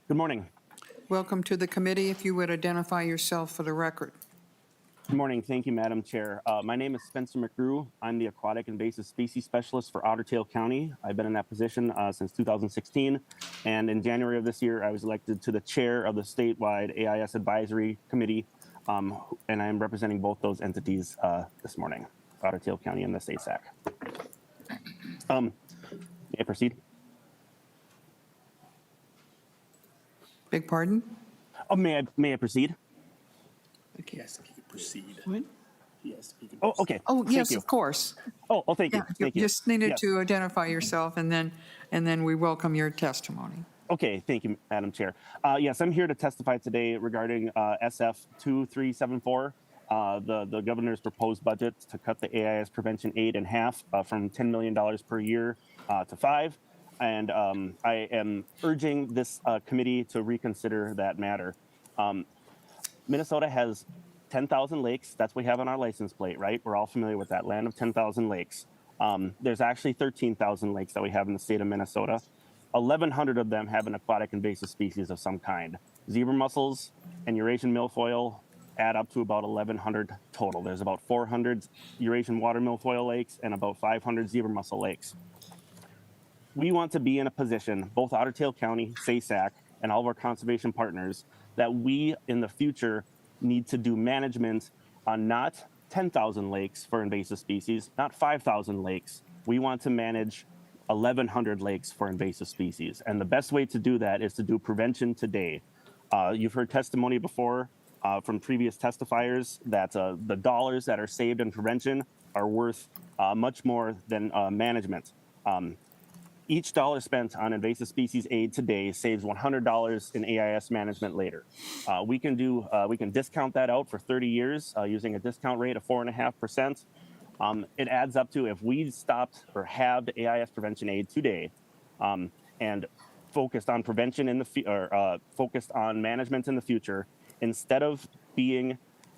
Good morning. Welcome to the committee. If you would identify yourself for the record. Good morning. Thank you, Madam Chair. My name is Spencer McGrew. I'm the Aquatic Invasive Species Specialist for Otter Tail County. I've been in that position since 2016. And in January of this year, I was elected to the chair of the statewide AIS Advisory Committee. And I'm representing both those entities this morning, Otter Tail County and the state SAC. May I proceed? Beg pardon? Oh, may I proceed? Yes, can you proceed? What? Yes. You can Oh, okay. Oh, Thank yes, you. of course. Oh, thank you. Yeah, Thank you you. just needed Yes. to identify yourself, and then we welcome your testimony. Okay, thank you, Madam Chair. Yes, I'm here to testify today regarding SF 2374, the governor's proposed budget to cut the AIS prevention aid in half from $10 million per year to $5 million. And I am urging this committee to reconsider that matter. Minnesota has 10,000 lakes. That's what we have on our license plate, right? We're all familiar with that, land of 10,000 lakes. There's actually 13,000 lakes that we have in the state of Minnesota. 1,100 of them have an aquatic invasive species of some kind. Zebra mussels and Eurasian milfoil add up to about 1,100 total. There's about 400 Eurasian water milfoil lakes and about 500 zebra mussel lakes. We want to be in a position, both Otter Tail County, SASAC, and all of our conservation partners, that we in the future need to do management on not 10,000 lakes for invasive species, not 5,000 lakes. We want to manage 1,100 lakes for invasive species. And the best way to do that is to do prevention today. You've heard testimony before from previous testifiers that the dollars that are saved in prevention are worth much more than management. Each dollar spent on invasive species aid today saves $100 in AIS management later. We can discount that out for 30 years using a discount rate of 4.5%. It adds up to, if we stopped or halved AIS prevention aid today and focused on prevention focused on management in the future, instead of being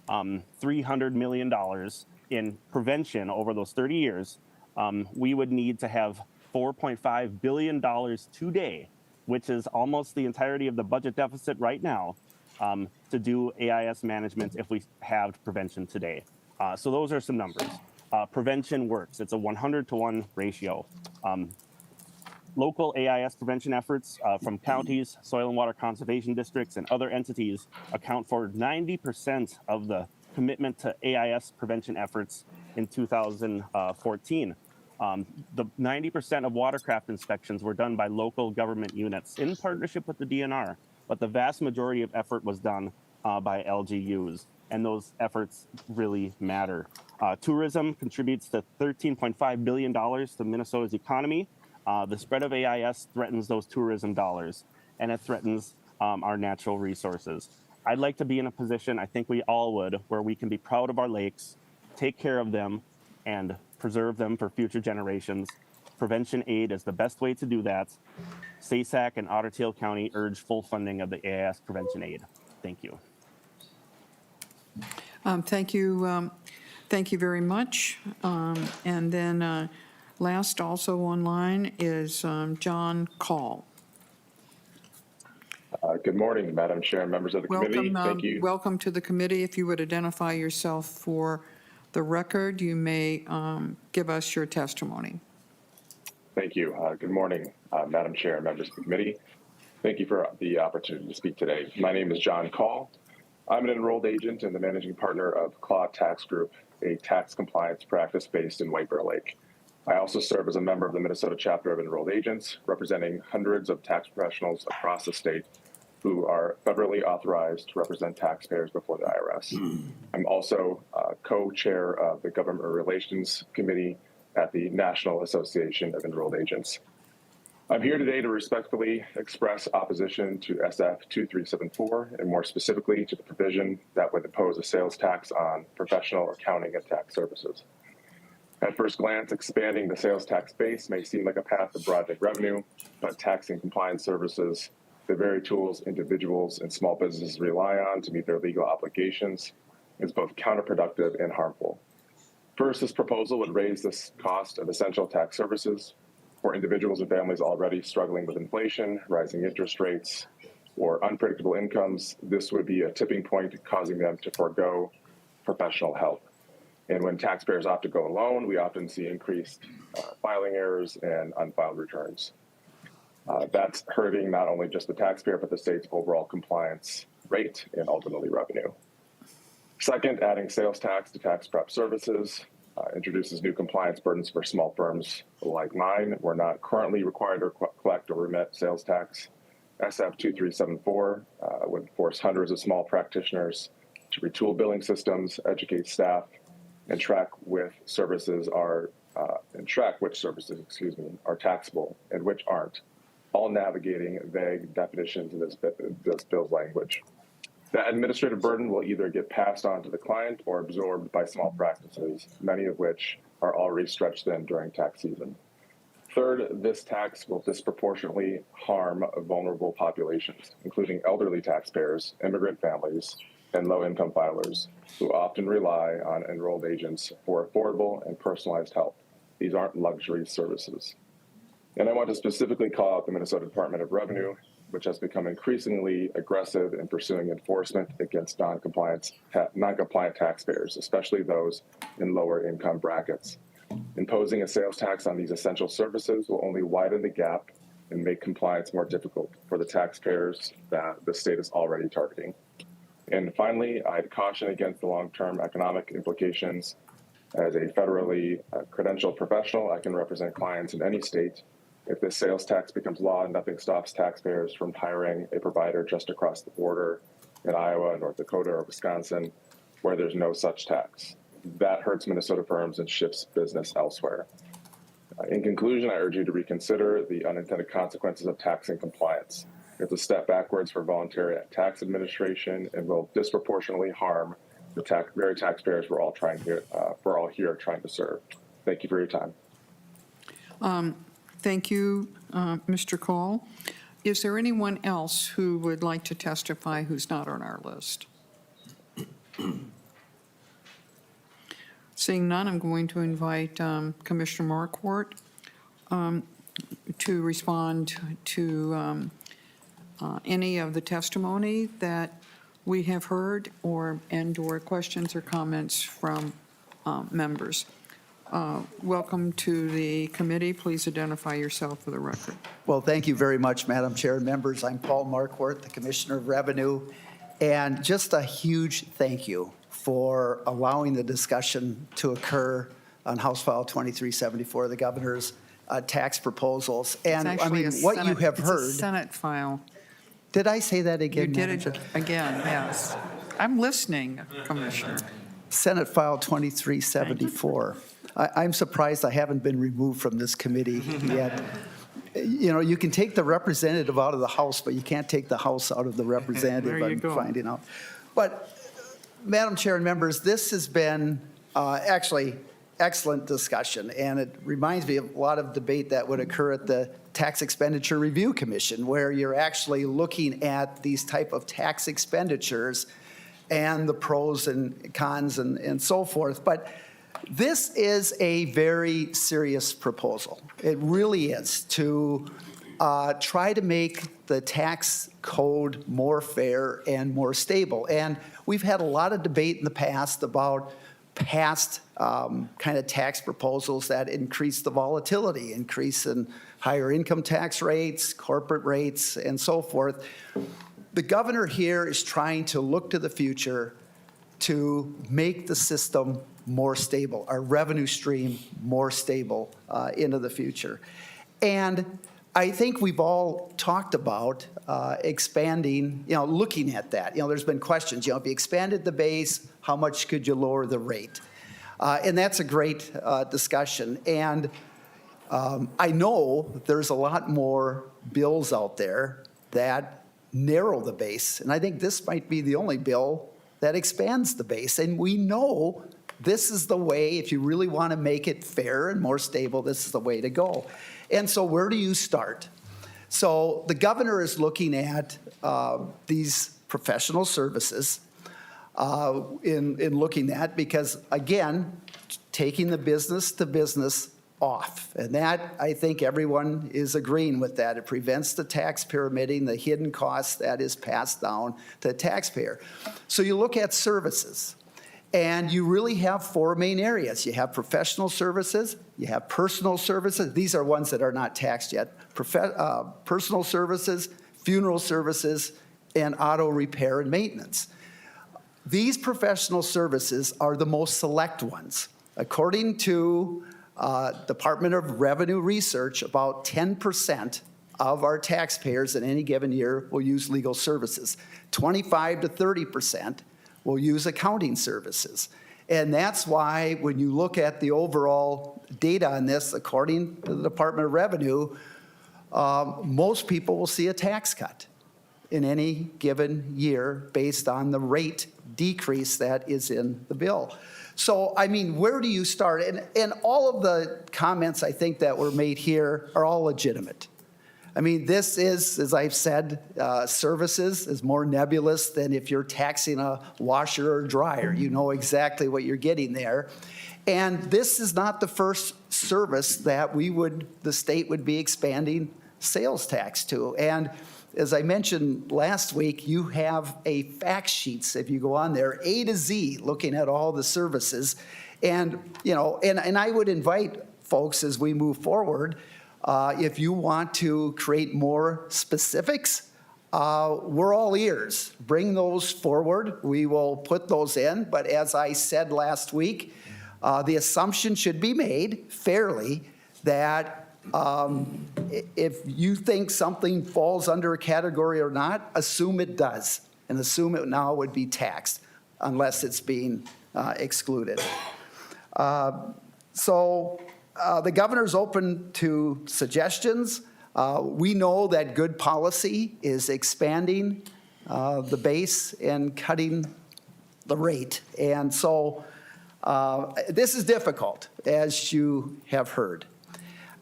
$300 million in prevention over those 30 years, we would need to have $4.5 billion today, which is almost the entirety of the budget deficit right now, to do AIS management if we halved prevention today. So those are some numbers. Prevention works. It's a 100-to-1 ratio. Local AIS prevention efforts from counties, soil and water conservation districts, and other entities account for 90% of the commitment to AIS prevention efforts in 2014. The 90% of watercraft inspections were done by local government units in partnership with the DNR, but the vast majority of effort was done by LGUs, and those efforts really matter. Tourism contributes to $13.5 billion to Minnesota's economy. The spread of AIS threatens those tourism dollars, and it threatens our natural resources. I'd like to be in a position, I think we all would, where we can be proud of our lakes, take care of them, and preserve them for future generations. Prevention aid is the best way to do that. SASAC and Otter Tail County urge full funding of the AIS prevention aid. Thank you. Thank you. Thank you very much. And then last also online is John Call. Good morning, Madam Chair and members of the committee. Thank you. Welcome to the committee. If you would identify yourself for the record, you may give us your testimony. Thank you. Good morning, Madam Chair and members of the committee. Thank you for the opportunity to speak today. My name is John Call. I'm an enrolled agent and the managing partner of Claw Tax Group, a tax compliance practice based in White Bear Lake. I also serve as a member of the Minnesota chapter of Enrolled Agents, representing hundreds of tax professionals across the state who are federally authorized to represent taxpayers before the IRS. I'm also co-chair of the Government Relations Committee at the National Association of Enrolled Agents. I'm here today to respectfully express opposition to SF 2374, and more specifically to the provision that would impose a sales tax on professional accounting and tax services. At first glance, expanding the sales tax base may seem like a path to broadening revenue, but taxing compliance services, the very tools individuals and small businesses rely on to meet their legal obligations, is both counterproductive and harmful. First, this proposal would raise the cost of essential tax services for individuals and families already struggling with inflation, rising interest rates, or unpredictable incomes. This would be a tipping point causing them to forego professional help. And when taxpayers opt to go alone, we often see increased filing errors and unfiled returns. That's hurting not only just the taxpayer, but the state's overall compliance rate and ultimately revenue. Second, adding sales tax to tax prep services introduces new compliance burdens for small firms like mine. We're not currently required to collect or remit sales tax. SF 2374 would force hundreds of small practitioners to retool billing systems, educate staff, and track which services are taxable and which aren't, all navigating vague definitions in this bill's language. That administrative burden will either get passed on to the client or absorbed by small practices, many of which are already stretched thin during tax season. Third, this tax will disproportionately harm vulnerable populations, including elderly taxpayers, immigrant families, and low-income filers, who often rely on enrolled agents for affordable and personalized help. These aren't luxury services. And I want to specifically call out the Minnesota Department of Revenue, which has become increasingly aggressive in pursuing enforcement against non-compliant taxpayers, especially those in lower income brackets. Imposing a sales tax on these essential services will only widen the gap and make compliance more difficult for the taxpayers that the state is already targeting. And finally, I'd caution against the long-term economic implications. As a federally credentialed professional, I can represent clients in any state If this sales tax becomes law, nothing stops taxpayers from hiring a provider just across the border in Iowa, North Dakota, or Wisconsin, where there's no such tax. That hurts Minnesota firms and shifts business elsewhere. In conclusion, I urge you to reconsider the unintended consequences of taxing compliance. It's a step backwards for voluntary tax administration and will disproportionately harm the very taxpayers we're all here trying to serve. Thank you for your time. Thank you, Mr. Cole. Is there anyone else who would like to testify who's not on our list? Seeing none, I'm going to invite Commissioner Marquardt to respond to any of the testimony that we have heard and/or questions or comments from members. Welcome to the committee. Please identify yourself for the record. Well, thank you very much, Madam Chair and members. I'm Paul Marquardt, the Commissioner of Revenue, and just a huge thank you for allowing the discussion to occur on House File 2374, the governor's tax proposals. And I mean, what you have heard. It's a Senate file. Did I say that again? You did Madam it Chair? again, yes. I'm listening, Commissioner. Senate File 2374. I'm surprised I haven't been removed from this committee yet. You know, you can take the representative out of the House, but you can't take the House out of the representative, There you I'm go. finding out. But, Madam Chair and members, this has been actually excellent discussion, and it reminds me of a lot of debate that would occur at the Tax Expenditure Review Commission, where you're actually looking at these type of tax expenditures and the pros and cons and so forth. But this is a very serious proposal. It really is, to try to make the tax code more fair and more stable. And we've had a lot of debate in the past about past kind of tax proposals that increase the volatility, increase in higher income tax rates, corporate rates, and so forth. The governor here is trying to look to the future to make the system more stable, our revenue stream more stable into the future. And I think we've all talked about expanding, looking at that. There's been questions, if you expanded the base, how much could you lower the rate? And that's a great discussion. And I know there's a lot more bills out there that narrow the base. And I think this might be the only bill that expands the base. And we know this is the way, if you really want to make it fair and more stable, this is the way to go. And so where do you start? So the governor is looking at these professional services in looking at, because again, taking the business to business off. And that, I think everyone is agreeing with that. It prevents the tax pyramiding, the hidden costs that is passed down to the taxpayer. So you look at services, and you really have four main areas. You have professional services, you have personal services. These are ones that are not taxed yet. Personal services, funeral services, and auto repair and maintenance. These professional services are the most select ones. According to Department of Revenue research, about 10% of our taxpayers in any given year will use legal services. 25 to 30% will use accounting services. And that's why when you look at the overall data on this, according to the Department of Revenue, most people will see a tax cut in any given year based on the rate decrease that is in the bill. So, I mean, where do you start? And all of the comments, I think, that were made here are all legitimate. I mean, this is, as I've said, services is more nebulous than if you're taxing a washer or dryer. You know exactly what you're getting there. And this is not the first service that the state would be expanding sales tax to. And as I mentioned last week, you have a fact sheets, if you go on there, A to Z, looking at all the services. And, and I would invite folks as we move forward, if you want to create more specifics, we're all ears. Bring those forward. We will put those in. But as I said last week, the assumption should be made fairly that If you think something falls under a category or not, assume it does, and assume it now would be taxed unless it's being excluded. So the governor's open to suggestions. We know that good policy is expanding the base and cutting the rate. And so this is difficult, as you have heard.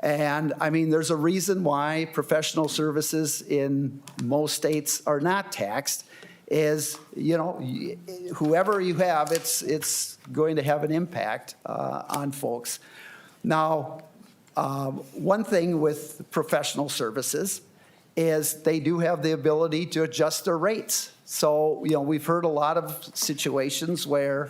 And I mean, there's a reason why professional services in most states are not taxed, is, you know, whoever you have, it's going to have an impact on folks. Now, one thing with professional services is they do have the ability to adjust their rates. So, you know, we've heard a lot of situations where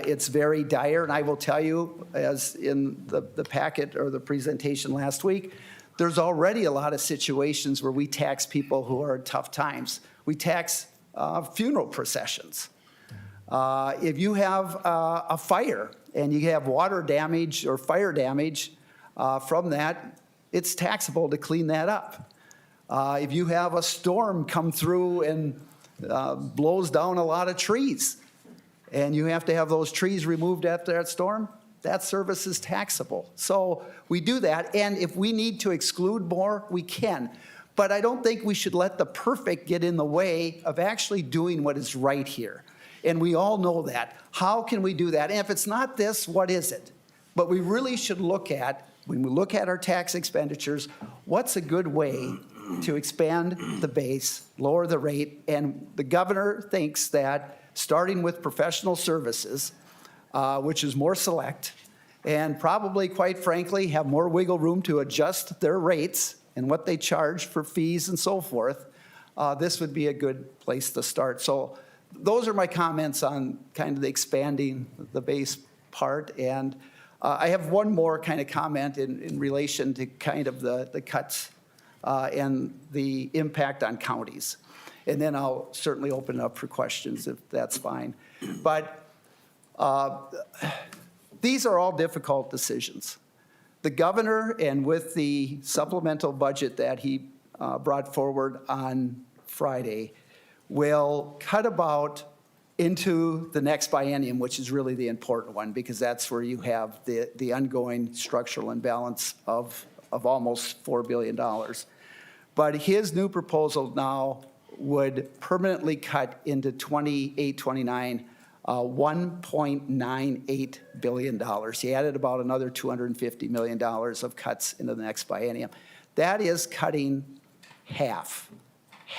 it's very dire, and I will tell you, as in the packet or the presentation last week, there's already a lot of situations where we tax people who are in tough times. We tax funeral processions. If you have a fire and you have water damage or fire damage from that, it's taxable to clean that up. If you have a storm come through and blows down a lot of trees, and you have to have those trees removed after that storm, that service is taxable. So we do that, and if we need to exclude more, we can. But I don't think we should let the perfect get in the way of actually doing what is right here. And we all know that. How can we do that? And if it's not this, what is it? But we really should look at, when we look at our tax expenditures, what's a good way to expand the base, lower the rate? And the governor thinks that starting with professional services, which is more select, and probably, quite frankly, have more wiggle room to adjust their rates and what they charge for fees and so forth, this would be a good place to start. So those are my comments on kind of the expanding the base part. And I have one more kind of comment in relation to kind of the cuts and the impact on counties. And then I'll certainly open up for questions if that's fine. But these are all difficult decisions. The governor, and with the supplemental budget that he brought forward on Friday, will cut about into the next biennium, which is really the important one, because that's where you have the ongoing structural imbalance of almost $4 billion. But his new proposal now would permanently cut into 28-29 $1.98 billion. He added about another $250 million of cuts into the next biennium. That is cutting half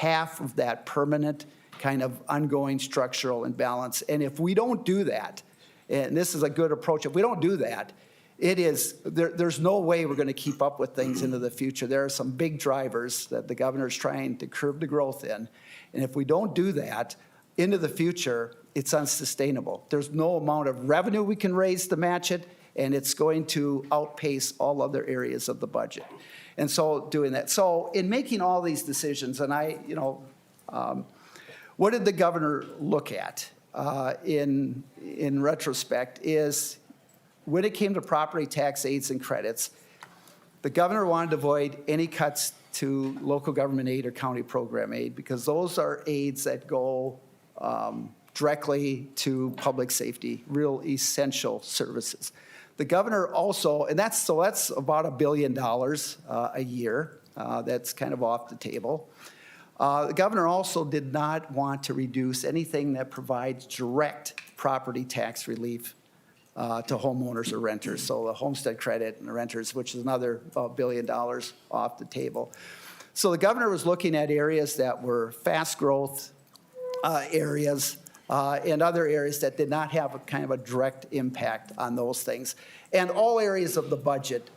of that permanent kind of ongoing structural imbalance. And if we don't do that, and this is a good approach, if we don't do that, there's no way we're going to keep up with things into the future. There are some big drivers that the governor's trying to curb the growth in. And if we don't do that into the future, it's unsustainable. There's no amount of revenue we can raise to match it, and it's going to outpace all other areas of the budget. And so doing that. So in making all these decisions, and what did the governor look at in retrospect is when it came to property tax aids and credits, the governor wanted to avoid any cuts to local government aid or county program aid, because those are aids that go directly to public safety, real essential services. The governor also, and that's about $1 billion a year. That's kind of off the table. The governor also did not want to reduce anything that provides direct property tax relief to homeowners or renters. So the homestead credit and the renters, which is another $1 billion off the table. So the governor was looking at areas that were fast growth areas and other areas that did not have a kind of a direct impact on those things. And all areas of the budget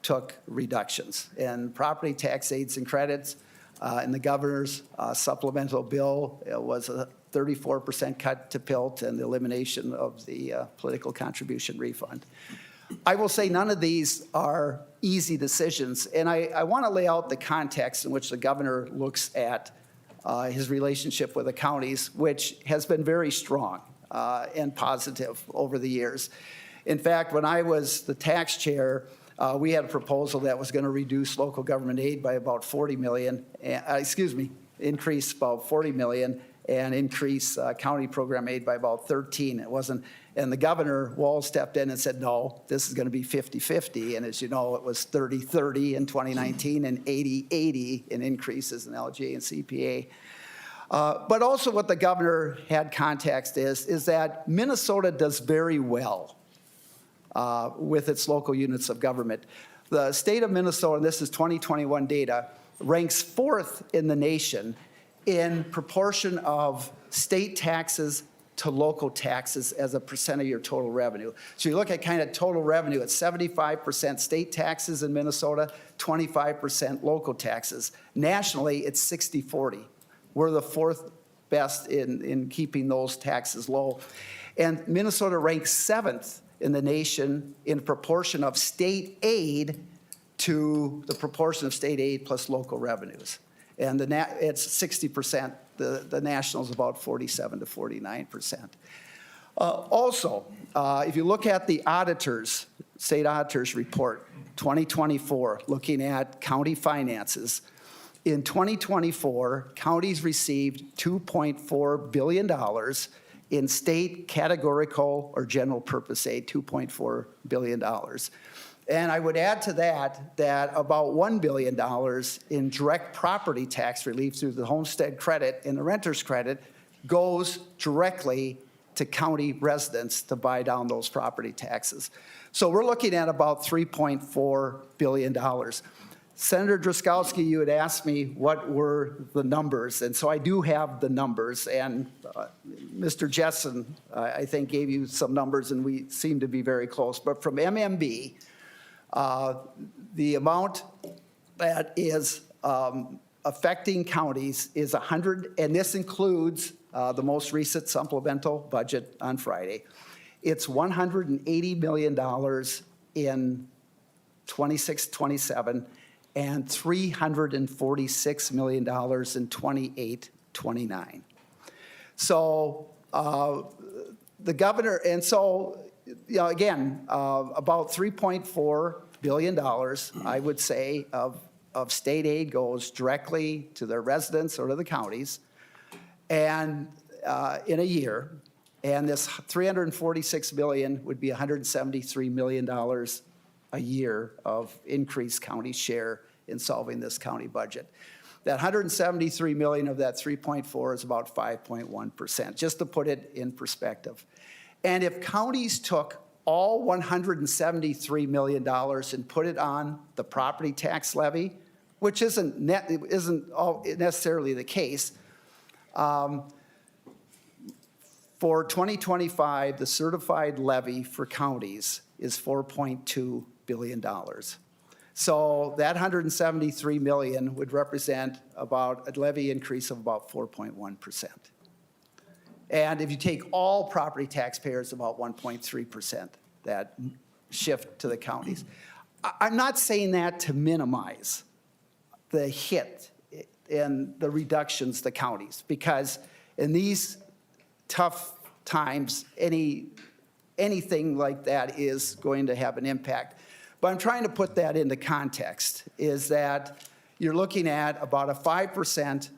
took reductions. And property tax aids and credits in the governor's supplemental bill was a 34% cut to PILT and the elimination of the political contribution refund. I will say none of these are easy decisions. And I want to lay out the context in which the governor looks at his relationship with the counties, which has been very strong and positive over the years. In fact, when I was the tax chair, we had a proposal that was going to reduce local government aid by about 40 million, increase about 40 million and increase county program aid by about 13. It wasn't, and the governor, Walz, stepped in and said, no, this is going to be 50-50. And as you know, it was 30-30 in 2019 and 80-80 in increases in LGA and CPA. But also what the governor had context is that Minnesota does very well with its local units of government. The state of Minnesota, and this is 2021 data, ranks 4th in the nation in proportion of state taxes to local taxes as a percent of your total revenue. So you look at kind of total revenue, it's 75% state taxes in Minnesota, 25% local taxes. Nationally, it's 60-40. We're the 4th best in keeping those taxes low. And Minnesota ranks 7th in the nation in proportion of state aid to the proportion of state aid plus local revenues. And it's 60%. The national is about 47 to 49%. Also, if you look at the auditors, state auditors report 2024, looking at county finances, in 2024, counties received $2.4 billion in state categorical or general purpose aid, $2.4 billion. And I would add to that about $1 billion in direct property tax relief through the homestead credit and the renter's credit goes directly to county residents to buy down those property taxes. So we're looking at about $3.4 billion. Senator Drazkowski, you had asked me what were the numbers, and so I do have the numbers, and Mr. Jessen, I think, gave you some numbers, and we seem to be very close. But from MMB, the amount that is affecting counties is 100, and this includes the most recent supplemental budget on Friday. It's $180 million in 26-27 and $346 million in 28-29. So the governor, and so, you know, again, about $3.4 billion, I would say, of state aid goes directly to their residents or to the counties, and in a year, and this $346 million would be $173 million a year of increased county share in solving this county budget. That $173 million of that 3.4 is about 5.1%, just to put it in perspective. And if counties took all $173 million and put it on the property tax levy, which isn't necessarily the case, for 2025, the certified levy for counties is $4.2 billion. So that $173 million would represent about a levy increase of about 4.1%. And if you take all property taxpayers, about 1.3% that shift to the counties. I'm not saying that to minimize the hit and the reductions to counties, because in these tough times, anything like that is going to have an impact. But I'm trying to put that into context, is that you're looking at about a 5%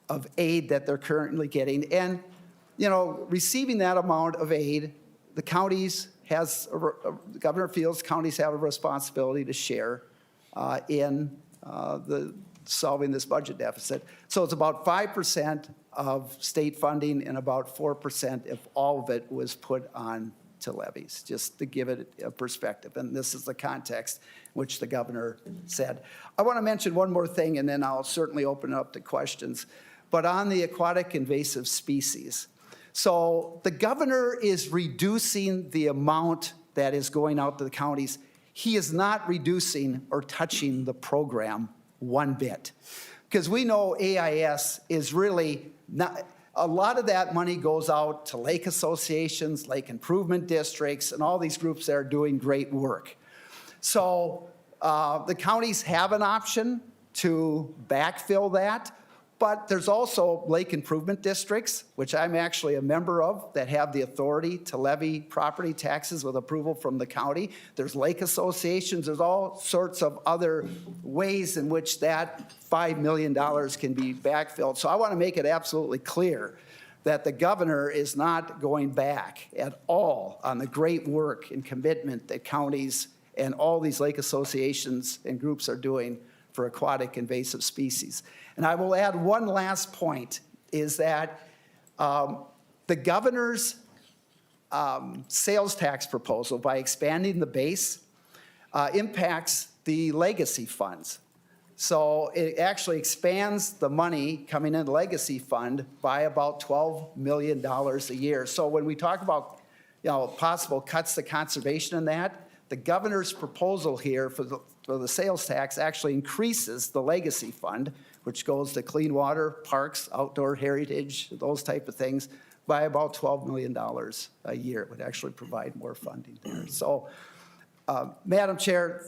of aid that they're currently getting. And, you know, receiving that amount of aid, the counties Governor feels counties have a responsibility to share in solving this budget deficit. So it's about 5% of state funding and about 4% if all of it was put on to levies, just to give it a perspective. And this is the context which the governor said. I want to mention one more thing, and then I'll certainly open it up to questions. But on the aquatic invasive species, so the governor is reducing the amount that is going out to the counties. He is not reducing or touching the program one bit. Because we know AIS is really not, a lot of that money goes out to lake associations, lake improvement districts, and all these groups that are doing great work. So the counties have an option to backfill that, But there's also lake improvement districts, which I'm actually a member of, that have the authority to levy property taxes with approval from the county. There's lake associations, there's all sorts of other ways in which that $5 million can be backfilled. So I want to make it absolutely clear that the governor is not going back at all on the great work and commitment that counties and all these lake associations and groups are doing for aquatic invasive species. And I will add one last point, is that the governor's sales tax proposal, by expanding the base, impacts the legacy funds. So it actually expands the money coming in the legacy fund by about $12 million a year. So when we talk about, possible cuts to conservation in that, the governor's proposal here for the sales tax actually increases the legacy fund, which goes to clean water, parks, outdoor heritage, those type of things, by about $12 million a year. It would actually provide more funding there. So, Madam Chair,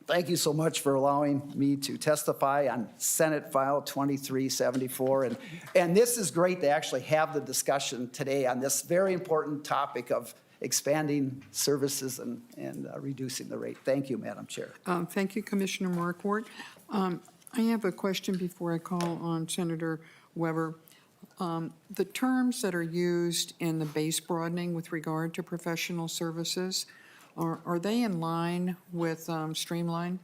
thank you so much for allowing me to testify on Senate File 2374. And this is great to actually have the discussion today on this very important topic of expanding services and reducing the rate. Thank you, Madam Chair. Thank you, Commissioner Markwart. I have a question before I call on Senator Weber. The terms that are used in the base broadening with regard to professional services, are they in line with Streamline?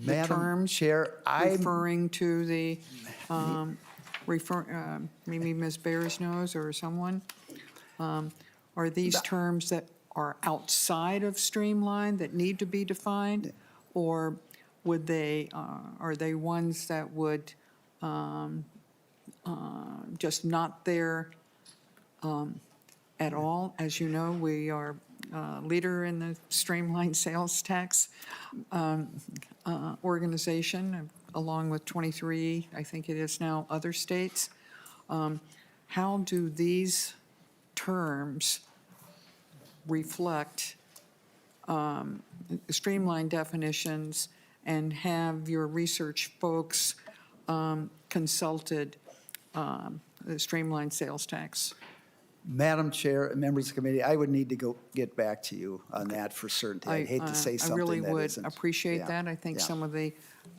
Madam Chair, Referring to the, maybe Ms. Bears knows or someone, are these terms that are outside of Streamline that need to be defined? Or would they, are they ones that would just not there at all? As you know, we are leader in the Streamline sales tax organization, along with 23, I think it is now, other states. How do these terms reflect Streamline definitions, and have your research folks consulted the Streamline sales tax? Madam Chair and members of the committee, I would need to go get back to you on that for certainty. I'd hate to say something that isn't. I really would appreciate that. I think some of the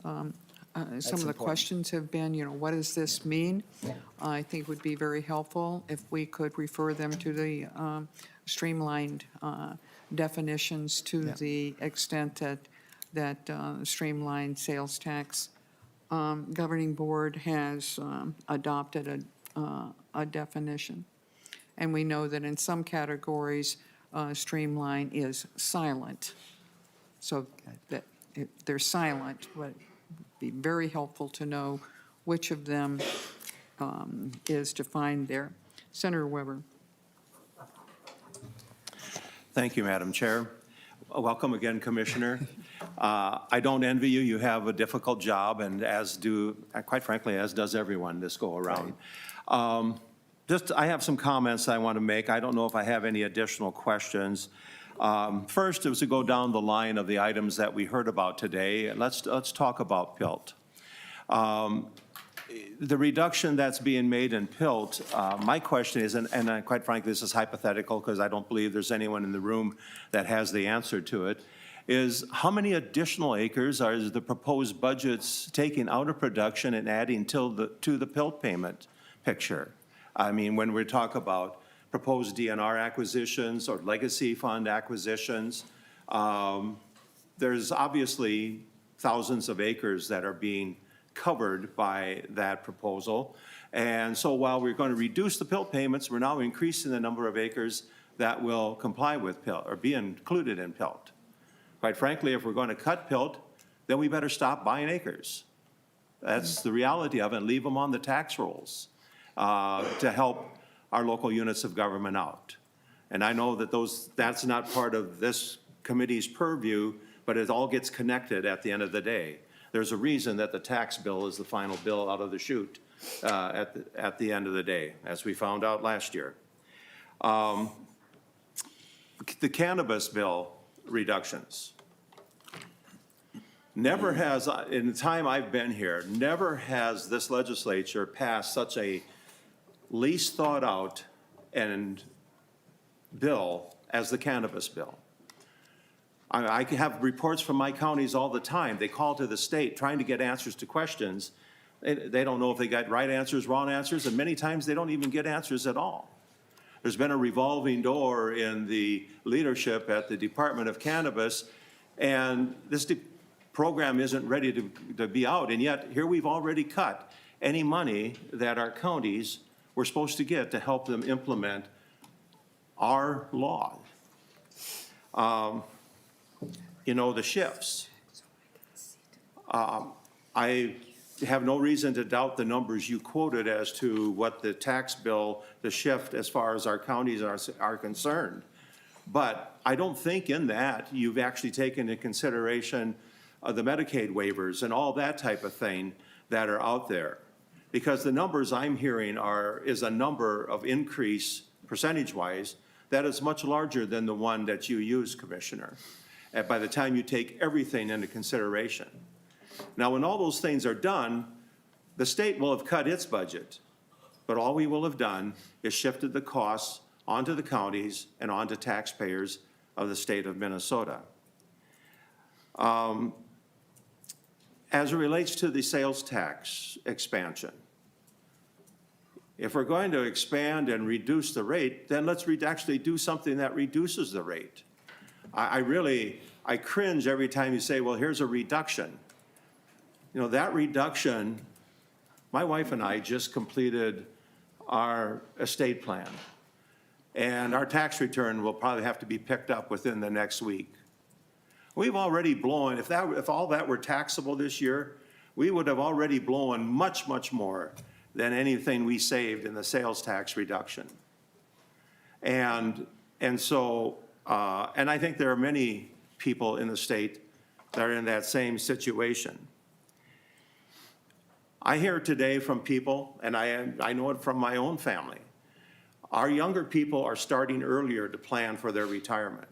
important. questions have been, what does this mean? I think it would be very helpful if we could refer them to the streamlined definitions to the extent that streamlined sales tax governing board has adopted a definition. And we know that in some categories, streamline is silent. So that they're silent, but it'd be very helpful to know which of them is defined there. Senator Weber. Thank you, Madam Chair. Welcome again, Commissioner. I don't envy you. You have a difficult job, and as do, quite frankly, as does everyone this go around. I have some comments I want to make. I don't know if I have any additional questions. First, is to go down the line of the items that we heard about today. Let's talk about PILT. The reduction that's being made in PILT, my question is, and quite frankly, this is hypothetical because I don't believe there's anyone in the room that has the answer to it, is how many additional acres are the proposed budgets taking out of production and adding to the PILT payment picture? I mean, when we talk about proposed DNR acquisitions or legacy fund acquisitions, there's obviously thousands of acres that are being covered by that proposal. And so while we're going to reduce the PILT payments, we're now increasing the number of acres that will comply with PILT or be included in PILT. Quite frankly, if we're going to cut PILT, then we better stop buying acres. That's the reality of it, and leave them on the tax rolls to help our local units of government out. And I know that that's not part of this committee's purview, but it all gets connected at the end of the day. There's a reason that the tax bill is the final bill out of the chute at the end of the day, as we found out last year. The cannabis bill reductions. Never has, in the time I've been here, never has this legislature passed such a least thought out and bill as the cannabis bill. I have reports from my counties all the time. They call to the state trying to get answers to questions. They don't know if they got right answers, wrong answers, and many times they don't even get answers at all. There's been a revolving door in the leadership at the Department of Cannabis, and this program isn't ready to be out, and yet here we've already cut any money that our counties were supposed to get to help them implement our law. You know, the shifts. I have no reason to doubt the numbers you quoted as to what the tax bill, the shift as far as our counties are concerned. But I don't think in that you've actually taken into consideration the Medicaid waivers and all that type of thing that are out there. Because the numbers I'm hearing is a number of increase percentage-wise that is much larger than the one that you use, Commissioner, by the time you take everything into consideration. Now, when all those things are done, the state will have cut its budget, but all we will have done is shifted the costs onto the counties and onto taxpayers of the state of Minnesota. As it relates to the sales tax expansion, if we're going to expand and reduce the rate, then let's actually do something that reduces the rate. I cringe every time you say, well, here's a reduction. You know, that reduction, my wife and I just completed our estate plan, and our tax return will probably have to be picked up within the next week. We've already blown, if all that were taxable this year, we would have already blown much, much more than anything we saved in the sales tax reduction. And I think there are many people in the state that are in that same situation. I hear today from people, and I know it from my own family, our younger people are starting earlier to plan for their retirement.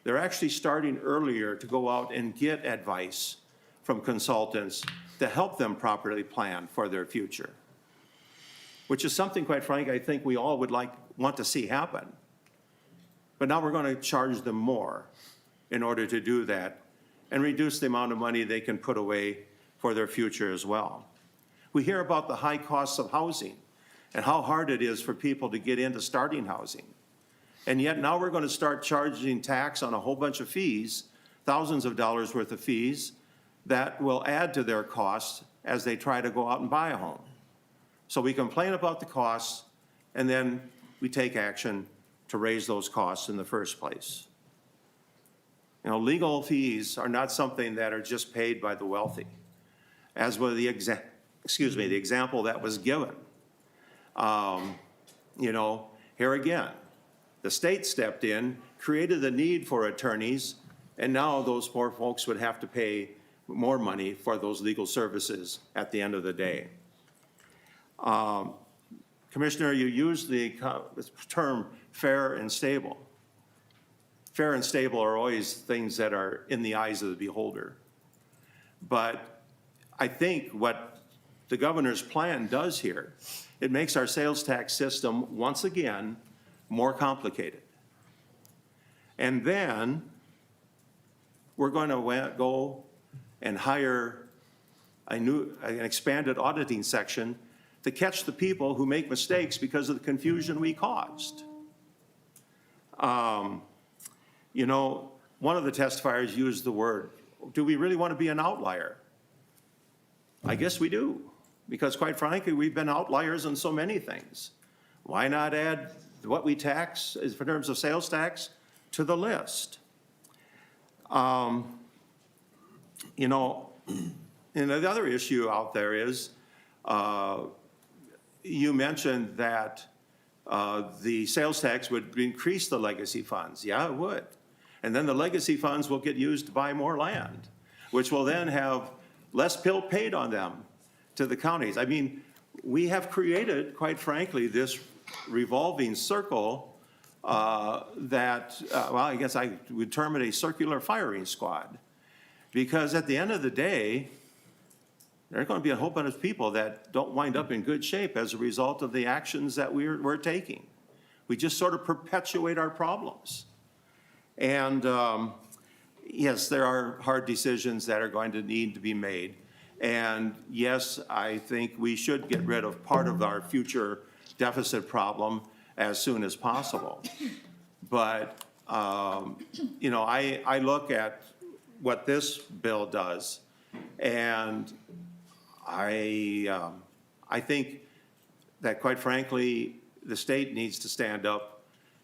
They're actually starting earlier to go out and get advice from consultants to help them properly plan for their future, which is something, quite frankly, I think we all would want to see happen. But now we're going to charge them more in order to do that and reduce the amount of money they can put away for their future as well. We hear about the high costs of housing and how hard it is for people to get into starting housing. And yet now we're going to start charging tax on a whole bunch of fees, thousands of dollars worth of fees, that will add to their costs as they try to go out and buy a home. So we complain about the costs, and then we take action to raise those costs in the first place. You know, legal fees are not something that are just paid by the wealthy, as was the example that was given. You know, here again, the state stepped in, created the need for attorneys, and now those poor folks would have to pay more money for those legal services at the end of the day. Commissioner, you used the term fair and stable. Fair and stable are always things that are in the eyes of the beholder. But I think what the governor's plan does here, it makes our sales tax system, once again, more complicated. And then we're going to go and hire an expanded auditing section to catch the people who make mistakes because of the confusion we caused. You know, one of the testifiers used the word, do we really want to be an outlier? I guess we do, because quite frankly, we've been outliers in so many things. Why not add what we tax in terms of sales tax to the list? You know, and the other issue out there is, you mentioned that the sales tax would increase the legacy funds. Yeah, it would. And then the legacy funds will get used to buy more land, which will then have less bill paid on them to the counties. I mean, we have created, quite frankly, this revolving circle that, well, I guess I would term it a circular firing squad. Because at the end of the day, there are going to be a whole bunch of people that don't wind up in good shape as a result of the actions that we're taking. We just sort of perpetuate our problems. And yes, there are hard decisions that are going to need to be made. And yes, I think we should get rid of part of our future deficit problem as soon as possible. But, you know, I look at what this bill does, and I think that, quite frankly, the state needs to stand up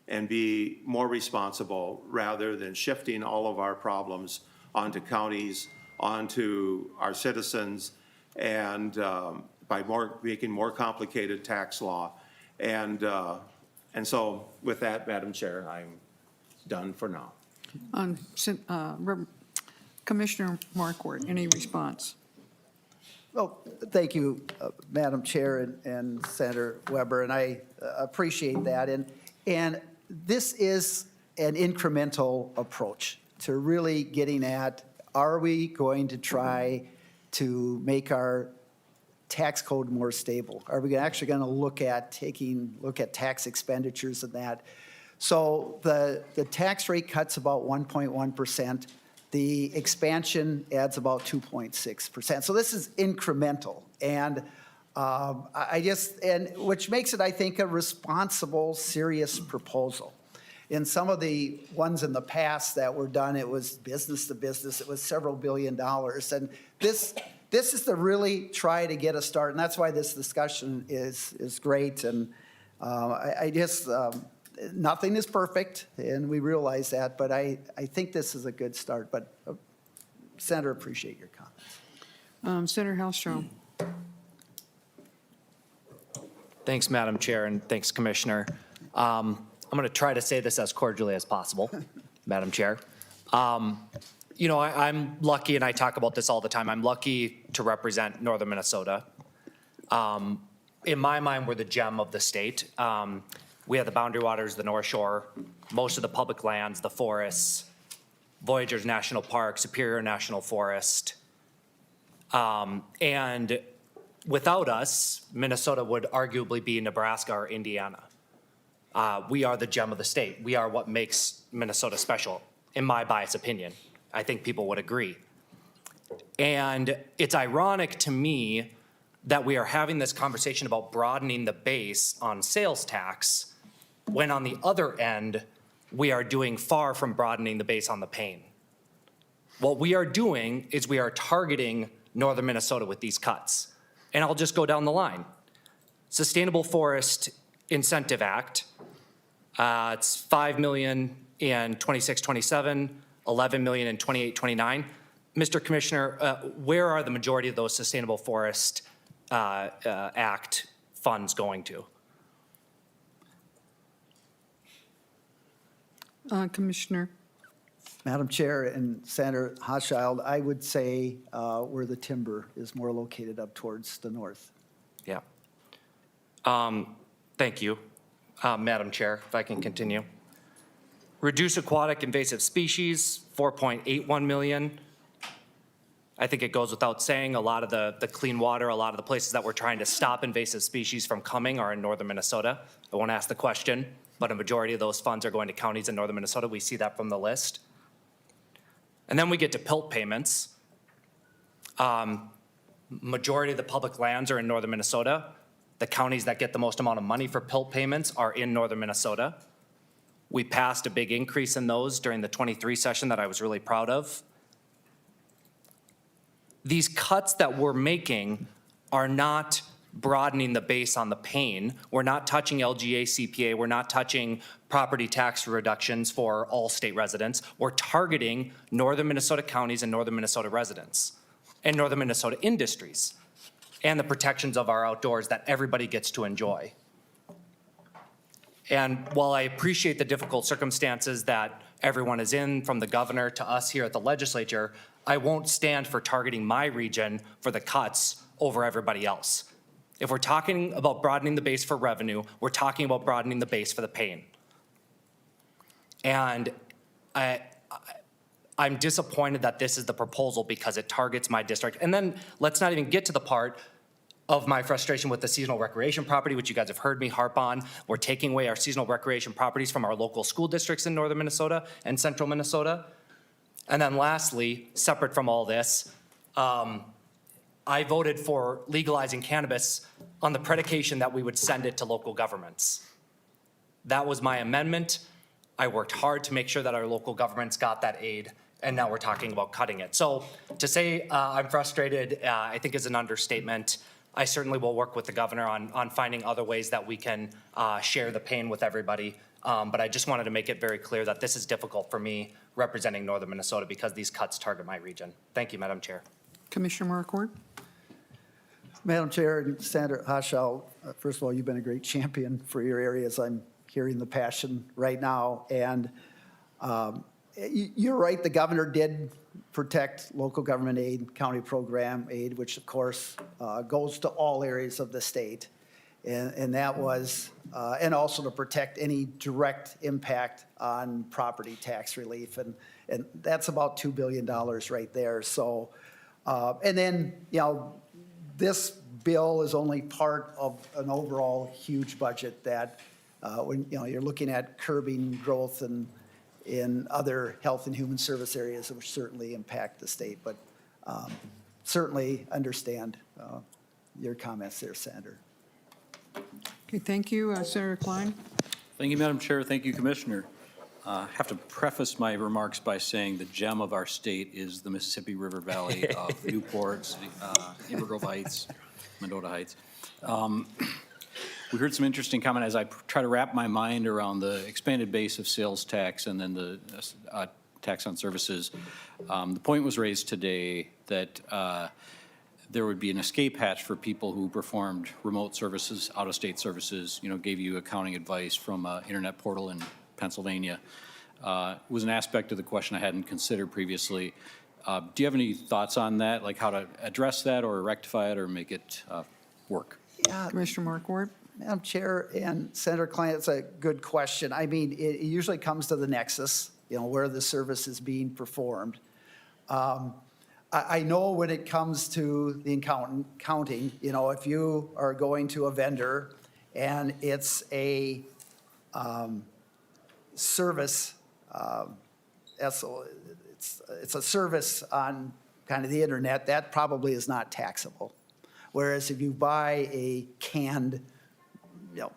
and be more responsible rather than shifting all of our problems onto counties, onto our citizens, and by making more complicated tax law. And so with that, Madam Chair, I'm done for now. Commissioner Markwart, any response? Well, thank you, Madam Chair and Senator Weber, and I appreciate that. And this is an incremental approach to really getting at, are we going to try to make our tax code more stable? Are we actually going to look at tax expenditures and that? So the tax rate cuts about 1.1%. The expansion adds about 2.6%. So this is incremental. And which makes it, I think, a responsible, serious proposal. In some of the ones in the past that were done, it was business to business. It was several $billion. And this is to really try to get a start. And that's why this discussion is great. And nothing is perfect, and we realize that, but I think this is a good start. But Senator, appreciate your comments. Senator Hellstrom. Thanks, Madam Chair, and thanks, Commissioner. I'm going to try to say this as cordially as possible, Madam Chair. You know, I'm lucky, and I talk about this all the time, I'm lucky to represent northern Minnesota. In my mind, we're the gem of the state. We have the boundary waters, the North Shore, most of the public lands, the forests, Voyageurs National Park, Superior National Forest. And without us, Minnesota would arguably be Nebraska or Indiana. We are the gem of the state. We are what makes Minnesota special, in my biased opinion. I think people would agree. And it's ironic to me that we are having this conversation about broadening the base on sales tax when on the other end, we are doing far from broadening the base on the pain. What we are doing is we are targeting northern Minnesota with these cuts. And I'll just go down the line. Sustainable Forest Incentive Act, it's $5 million in 26-27, $11 million in 28-29. Mr. Commissioner, where are the majority of those Sustainable Forest Act funds going to? Commissioner. Madam Chair and Senator Hochschild, I would say where the timber is more located up towards the north. Yeah. Thank you, Madam Chair, if I can continue. Reduce aquatic invasive species, $4.81 million. I think it goes without saying, a lot of the clean water, a lot of the places that we're trying to stop invasive species from coming are in northern Minnesota. I won't ask the question, but a majority of those funds are going to counties in northern Minnesota. We see that from the list. And then we get to PILT payments. Majority of the public lands are in northern Minnesota. The counties that get the most amount of money for PILT payments are in northern Minnesota. We passed a big increase in those during the 23 session that I was really proud of. These cuts that we're making are not broadening the base on the pain. We're not touching LGA CPA. We're not touching property tax reductions for all state residents. We're targeting northern Minnesota counties and northern Minnesota residents and northern Minnesota industries and the protections of our outdoors that everybody gets to enjoy. And while I appreciate the difficult circumstances that everyone is in, from the governor to us here at the legislature, I won't stand for targeting my region for the cuts over everybody else. If we're talking about broadening the base for revenue, we're talking about broadening the base for the pain. And I'm disappointed that this is the proposal because it targets my district. And then let's not even get to the part of my frustration with the seasonal recreation property, which you guys have heard me harp on. We're taking away our seasonal recreation properties from our local school districts in northern Minnesota and central Minnesota. And then lastly, separate from all this, I voted for legalizing cannabis on the predication that we would send it to local governments. That was my amendment. I worked hard to make sure that our local governments got that aid, and now we're talking about cutting it. So to say I'm frustrated, I think is an understatement. I certainly will work with the governor on finding other ways that we can share the pain with everybody. But I just wanted to make it very clear that this is difficult for me representing northern Minnesota because these cuts target my region. Thank you, Madam Chair. Commissioner Markort? Madam Chair and Senator Hashow, first of all, you've been a great champion for your areas. I'm hearing the passion right now. And you're right, the governor did protect local government aid, county program aid, which of course goes to all areas of the state. And that was, and also to protect any direct impact on property tax relief. And that's about $2 billion right there. So, and then, you know, this bill is only part of an overall huge budget that when, you know, you're looking at curbing growth and in other health and human service areas, which certainly impact the state. But certainly understand your comments there, Senator. Okay, thank you. Senator Klein? Thank you, Madam Chair. Thank you, Commissioner. I have to preface my remarks by saying the gem of our state is the Mississippi River Valley of Newport, Inver Grove Heights, Mendota Heights. We heard some interesting comment as I try to wrap my mind around the expanded base of sales tax and then the tax on services. The point was raised today that there would be an escape hatch for people who performed remote services, out-of-state services, you know, gave you accounting advice from an internet portal in Pennsylvania. Was an aspect of the question I hadn't considered previously. Do you have any thoughts on that, like how to address that or rectify it or make it work? Yeah. Commissioner Markort? Madam Chair and Senator Klein, it's a good question. I mean, it usually comes to the nexus, you know, where the service is being performed. I know when it comes to the accounting, you know, if you are going to a vendor and it's a service, it's a service on kind of the internet, that probably is not taxable. Whereas if you buy a canned, you know,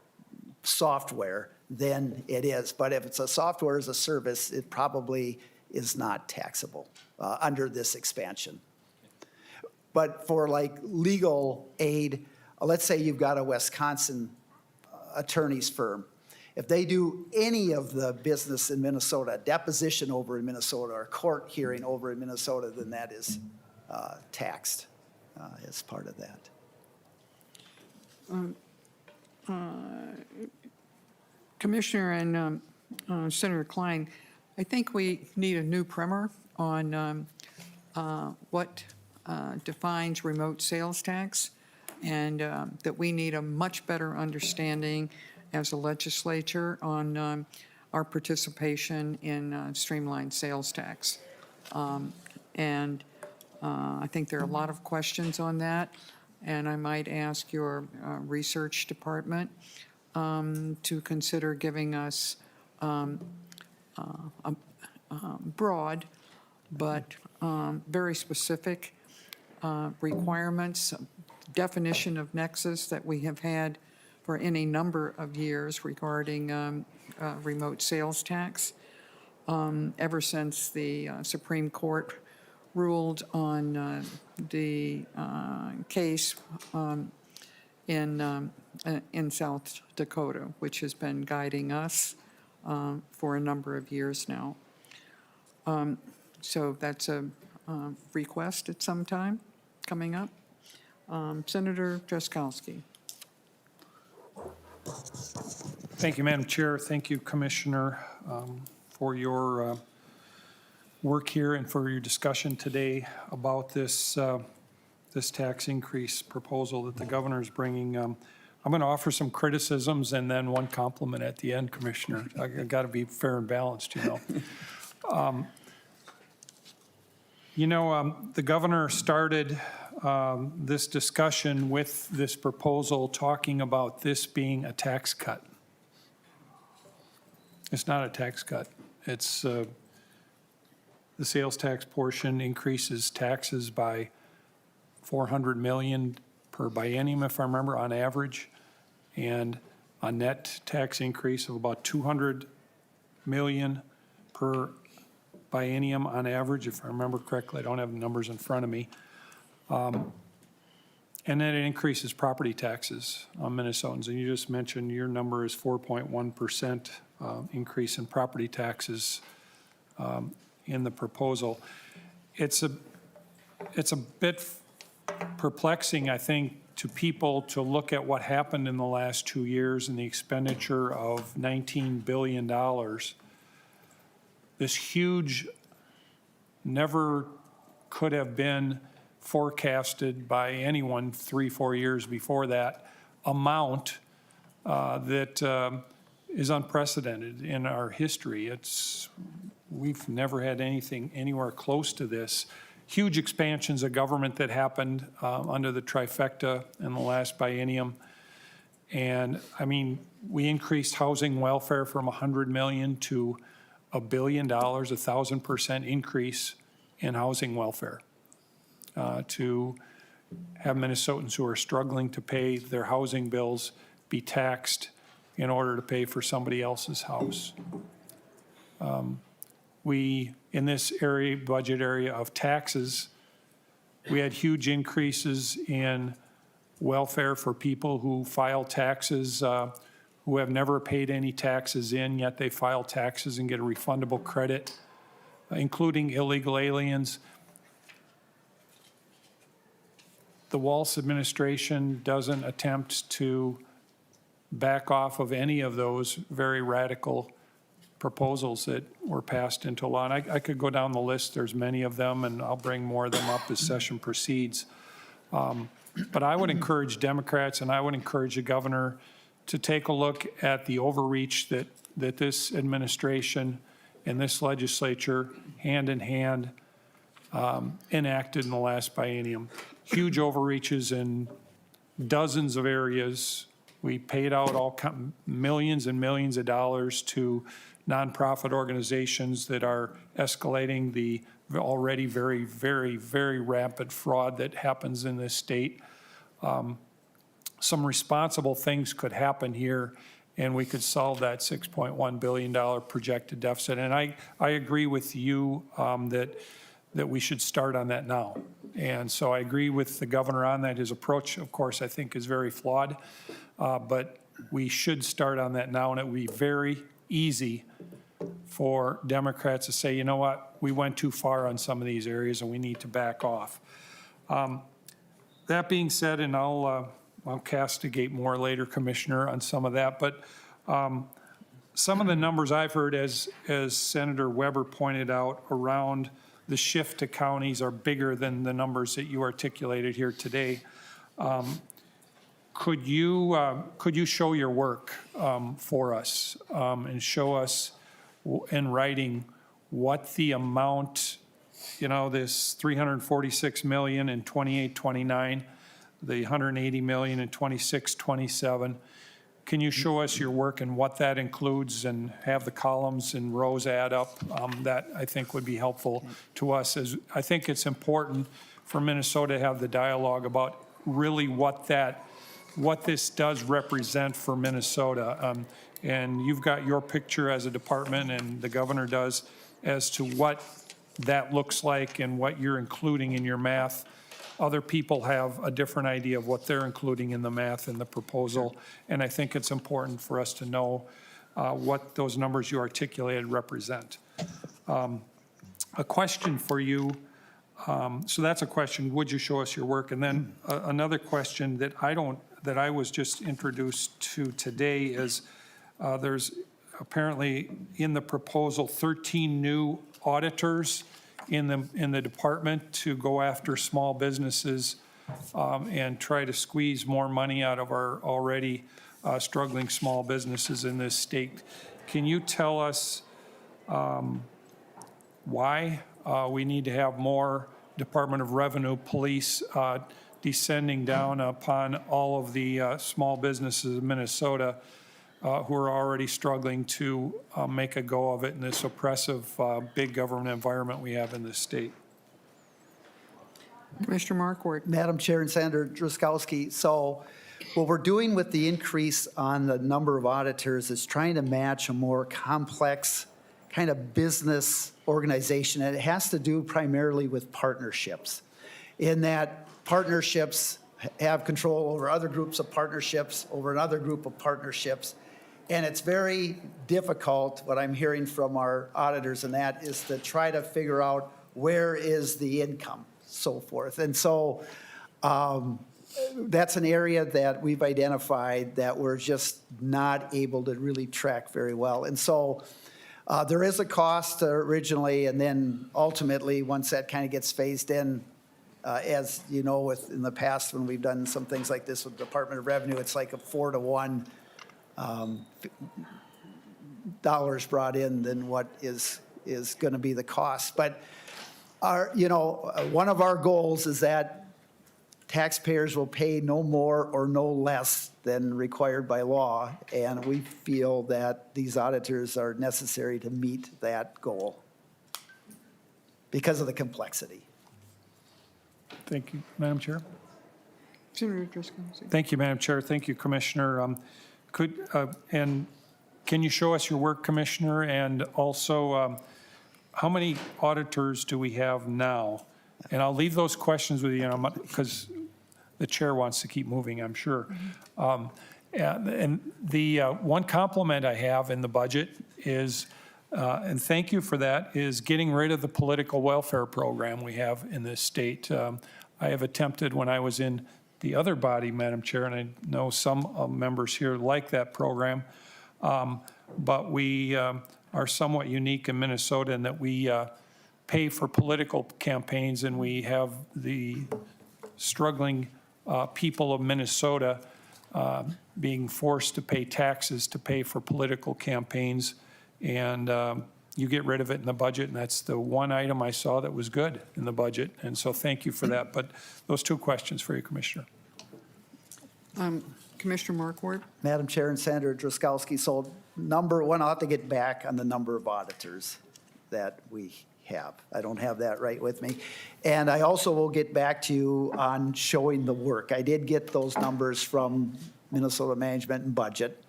software, then it is. But if it's a software as a service, it probably is not taxable under this expansion. But for like legal aid, let's say you've got a Wisconsin attorney's firm. If they do any of the business in Minnesota, deposition over in Minnesota or court hearing over in Minnesota, then that is taxed as part of that. Commissioner and Senator Klein, I think we need a new primer on what defines remote sales tax, and that we need a much better understanding as a legislature on our participation in streamlined sales tax. And I think there are a lot of questions on that, and I might ask your research department to consider giving us broad but very specific requirements, definition of nexus that we have had for any number of years regarding remote sales tax. Ever since the Supreme Court ruled on the case in South Dakota, which has been guiding us for a number of years now. So that's a request at some time coming up. Senator Drazkowski. Thank you, Madam Chair. Thank you, Commissioner, for your work here and for your discussion today about this this tax increase proposal that the governor is bringing. I'm going to offer some criticisms and then one compliment at the end, Commissioner. I got to be fair and balanced, you know. You know, the governor started this discussion with this proposal talking about this being a tax cut. It's not a tax cut. It's the sales tax portion increases taxes by 400 million per biennium, if I remember, on average, and a net tax increase of about 200 million per biennium on average, if I remember correctly. I don't have the numbers in front of me. And then it increases property taxes on Minnesotans. And you just mentioned your number is 4.1% increase in property taxes in the proposal. It's a bit perplexing, I think, to people to look at what happened in the last 2 years and the expenditure of $19 billion. This huge, never could have been forecasted by anyone 3-4 years before that amount that is unprecedented in our history. We've never had anything anywhere close to this. Huge expansions of government that happened under the trifecta in the last biennium. And I mean, we increased housing welfare from 100 million to $1 billion, 1,000% increase in housing welfare to have Minnesotans who are struggling to pay their housing bills be taxed in order to pay for somebody else's house. We, in this area, budget area of taxes, we had huge increases in welfare for people who file taxes, who have never paid any taxes in, yet they file taxes and get a refundable credit, including illegal aliens. The Walz administration doesn't attempt to back off of any of those very radical proposals that were passed into law. And I could go down the list. There's many of them, and I'll bring more of them up as session proceeds. But I would encourage Democrats, and I would encourage the governor to take a look at the overreach that this administration and this legislature, hand in hand, enacted in the last biennium. Huge overreaches in dozens of areas. We paid out millions and millions of dollars to nonprofit organizations that are escalating the already very, very, very rampant fraud that happens in this state. Some responsible things could happen here, and we could solve that $6.1 billion projected deficit. And I agree with you that we should start on that now. And so I agree with the governor on that. His approach, of course, I think is very flawed, but we should start on that now, and it would be very easy for Democrats to say, you know what, we went too far on some of these areas and we need to back off. That being said, and I'll castigate more later, Commissioner, on some of that, but some of the numbers I've heard, as Senator Weber pointed out, around the shift to counties are bigger than the numbers that you articulated here today. Could you show your work for us and show us in writing what the amount, this 346 million in 28-29, the 180 million in 26-27. Can you show us your work and what that includes and have the columns and rows add up? That I think would be helpful to us. As I think it's important for Minnesota to have the dialogue about really what this does represent for Minnesota. And you've got your picture as a department, and the governor does, as to what that looks like and what you're including in your math. Other people have a different idea of what they're including in the math in the proposal, and I think it's important for us to know what those numbers you articulated represent. A question for you, so that's a question, would you show us your work? And then another question that I was just introduced to today is there's apparently in the proposal 13 new auditors in the department to go after small businesses and try to squeeze more money out of our already struggling small businesses in this state. Can you tell us why We need to have more Department of Revenue, police descending down upon all of the small businesses in Minnesota who are already struggling to make a go of it in this oppressive big government environment we have in this state. Commissioner Markwart. Madam Chair and Senator Driscollowski, so what we're doing with the increase on the number of auditors is trying to match a more complex kind of business organization, and it has to do primarily with partnerships. In that partnerships have control over other groups of partnerships, over another group of partnerships, and it's very difficult, what I'm hearing from our auditors, and that is to try to figure out where is the income, so forth. And so that's an area that we've identified that we're just not able to really track very well. And so there is a cost originally, and then ultimately, once that kind of gets phased in, as you know, in the past when we've done some things like this with the Department of Revenue, it's like a 4-to-1 dollars brought in than what is going to be the cost. But one of our goals is that taxpayers will pay no more or no less than required by law, and we feel that these auditors are necessary to meet that goal because of the complexity. Thank you, Madam Chair. Senator Driscollowski. Thank you, Madam Chair. Thank you, Commissioner. And can you show us your work, Commissioner? And also, how many auditors do we have now? And I'll leave those questions with you, because the chair wants to keep moving, I'm sure. And the one compliment I have in the budget is, and thank you for that, is getting rid of the political welfare program we have in this state. I have attempted when I was in the other body, Madam Chair, and I know some members here like that program, but we are somewhat unique in Minnesota in that we pay for political campaigns, and we have the struggling people of Minnesota being forced to pay taxes to pay for political campaigns, and you get rid of it in the budget, and that's the one item I saw that was good in the budget, and so thank you for that. But those two questions for you, Commissioner. Commissioner Markwart. Madam Chair and Senator Driscollowski, so number one, I'll have to get back on the number of auditors that we have. I don't have that right with me. And I also will get back to you on showing the work. I did get those numbers from Minnesota Management and Budget,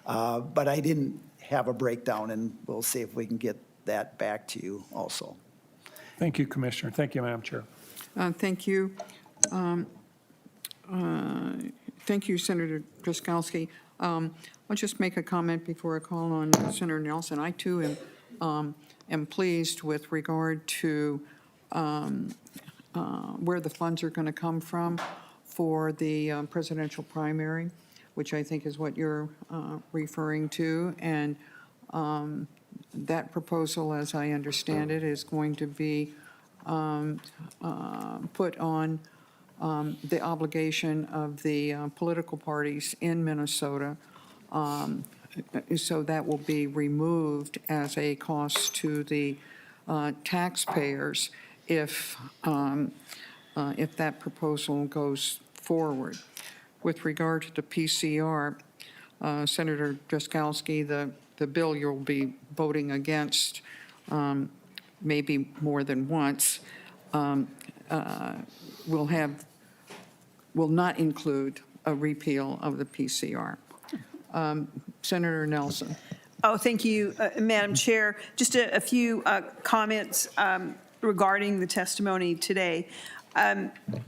but I didn't have a breakdown, and we'll see if we can get that back to you also. Thank you, Commissioner. Thank you, Madam Chair. Thank you. Thank you, Senator Driscollowski. I'll just make a comment before I call on Senator Nelson. I, too, am pleased with regard to where the funds are going to come from for the presidential primary, which I think is what you're referring to. And that proposal, as I understand it, is going to be put on the obligation of the political parties in Minnesota. So that will be removed as a cost to the taxpayers if that proposal goes forward. With regard to the PCR, Senator Driscollowski, the bill you'll be voting against maybe more than once will not include a repeal of the PCR. Senator Nelson. Oh, thank you, Madam Chair. Just a few comments regarding the testimony today.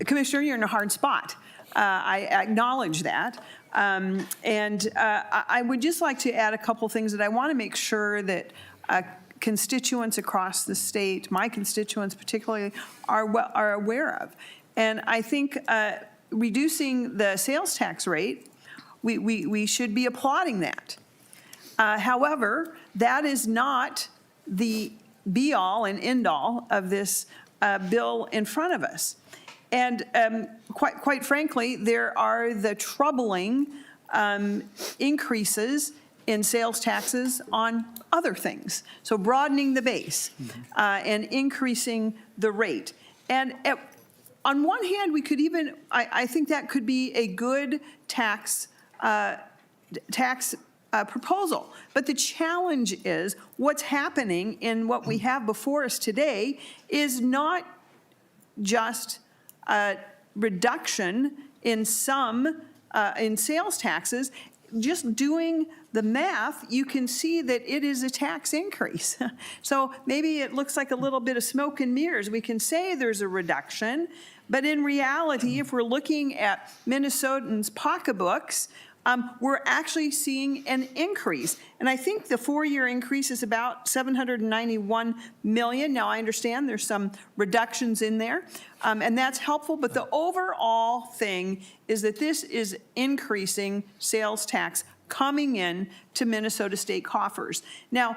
Commissioner, you're in a hard spot. I acknowledge that. And I would just like to add a couple things that I want to make sure that constituents across the state, my constituents particularly, are aware of. And I think reducing the sales tax rate, we should be applauding that. However, that is not the be-all and end-all of this bill in front of us. And quite frankly, there are the troubling increases in sales taxes on other things. So broadening the base and increasing the rate. And on one hand, we could even, I think that could be a good tax proposal. But the challenge is what's happening in what we have before us today is not just a reduction in some in sales taxes. Just doing the math, you can see that it is a tax increase. So maybe it looks like a little bit of smoke and mirrors. We can say there's a reduction, but in reality, if we're looking at Minnesotans' pocketbooks, we're actually seeing an increase. And I think the 4-year increase is about $791 million. Now, I understand there's some reductions in there, and that's helpful. But the overall thing is that this is increasing sales tax coming in to Minnesota state coffers. Now,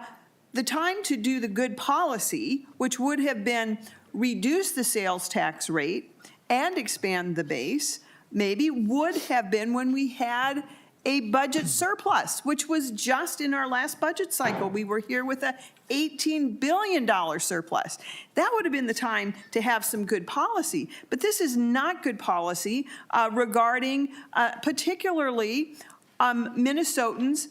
the time to do the good policy, which would have been reduce the sales tax rate and expand the base, maybe would have been when we had a budget surplus, which was just in our last budget cycle. We were here with a $18 billion surplus. That would have been the time to have some good policy. But this is not good policy regarding particularly Minnesotans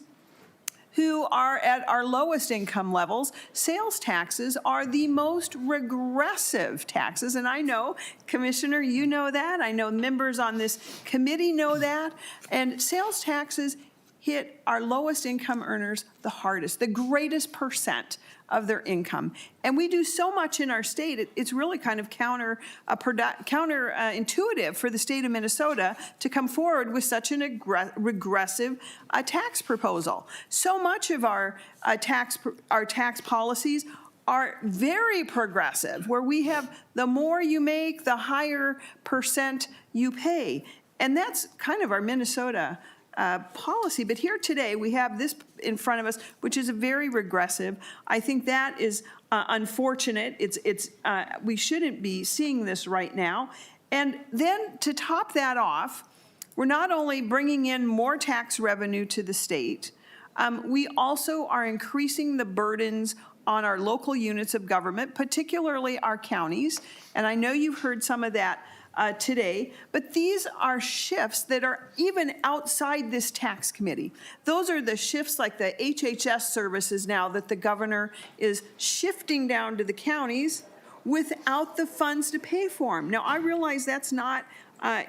who are at our lowest income levels. Sales taxes are the most regressive taxes, and I know, Commissioner, you know that. I know members on this committee know that. And sales taxes hit our lowest income earners the hardest, the greatest percent of their income. And we do so much in our state, it's really kind of counterintuitive for the state of Minnesota to come forward with such an regressive tax proposal. So much of our tax policies are very progressive, where we have the more you make, the higher percent you pay. And that's kind of our Minnesota policy. But here today, we have this in front of us, which is a very regressive. I think that is unfortunate. We shouldn't be seeing this right now. And then to top that off, we're not only bringing in more tax revenue to the state, we also are increasing the burdens on our local units of government, particularly our counties. And I know you've heard some of that today, but these are shifts that are even outside this tax committee. Those are the shifts like the HHS services now that the governor is shifting down to the counties without the funds to pay for them. Now, I realize that's not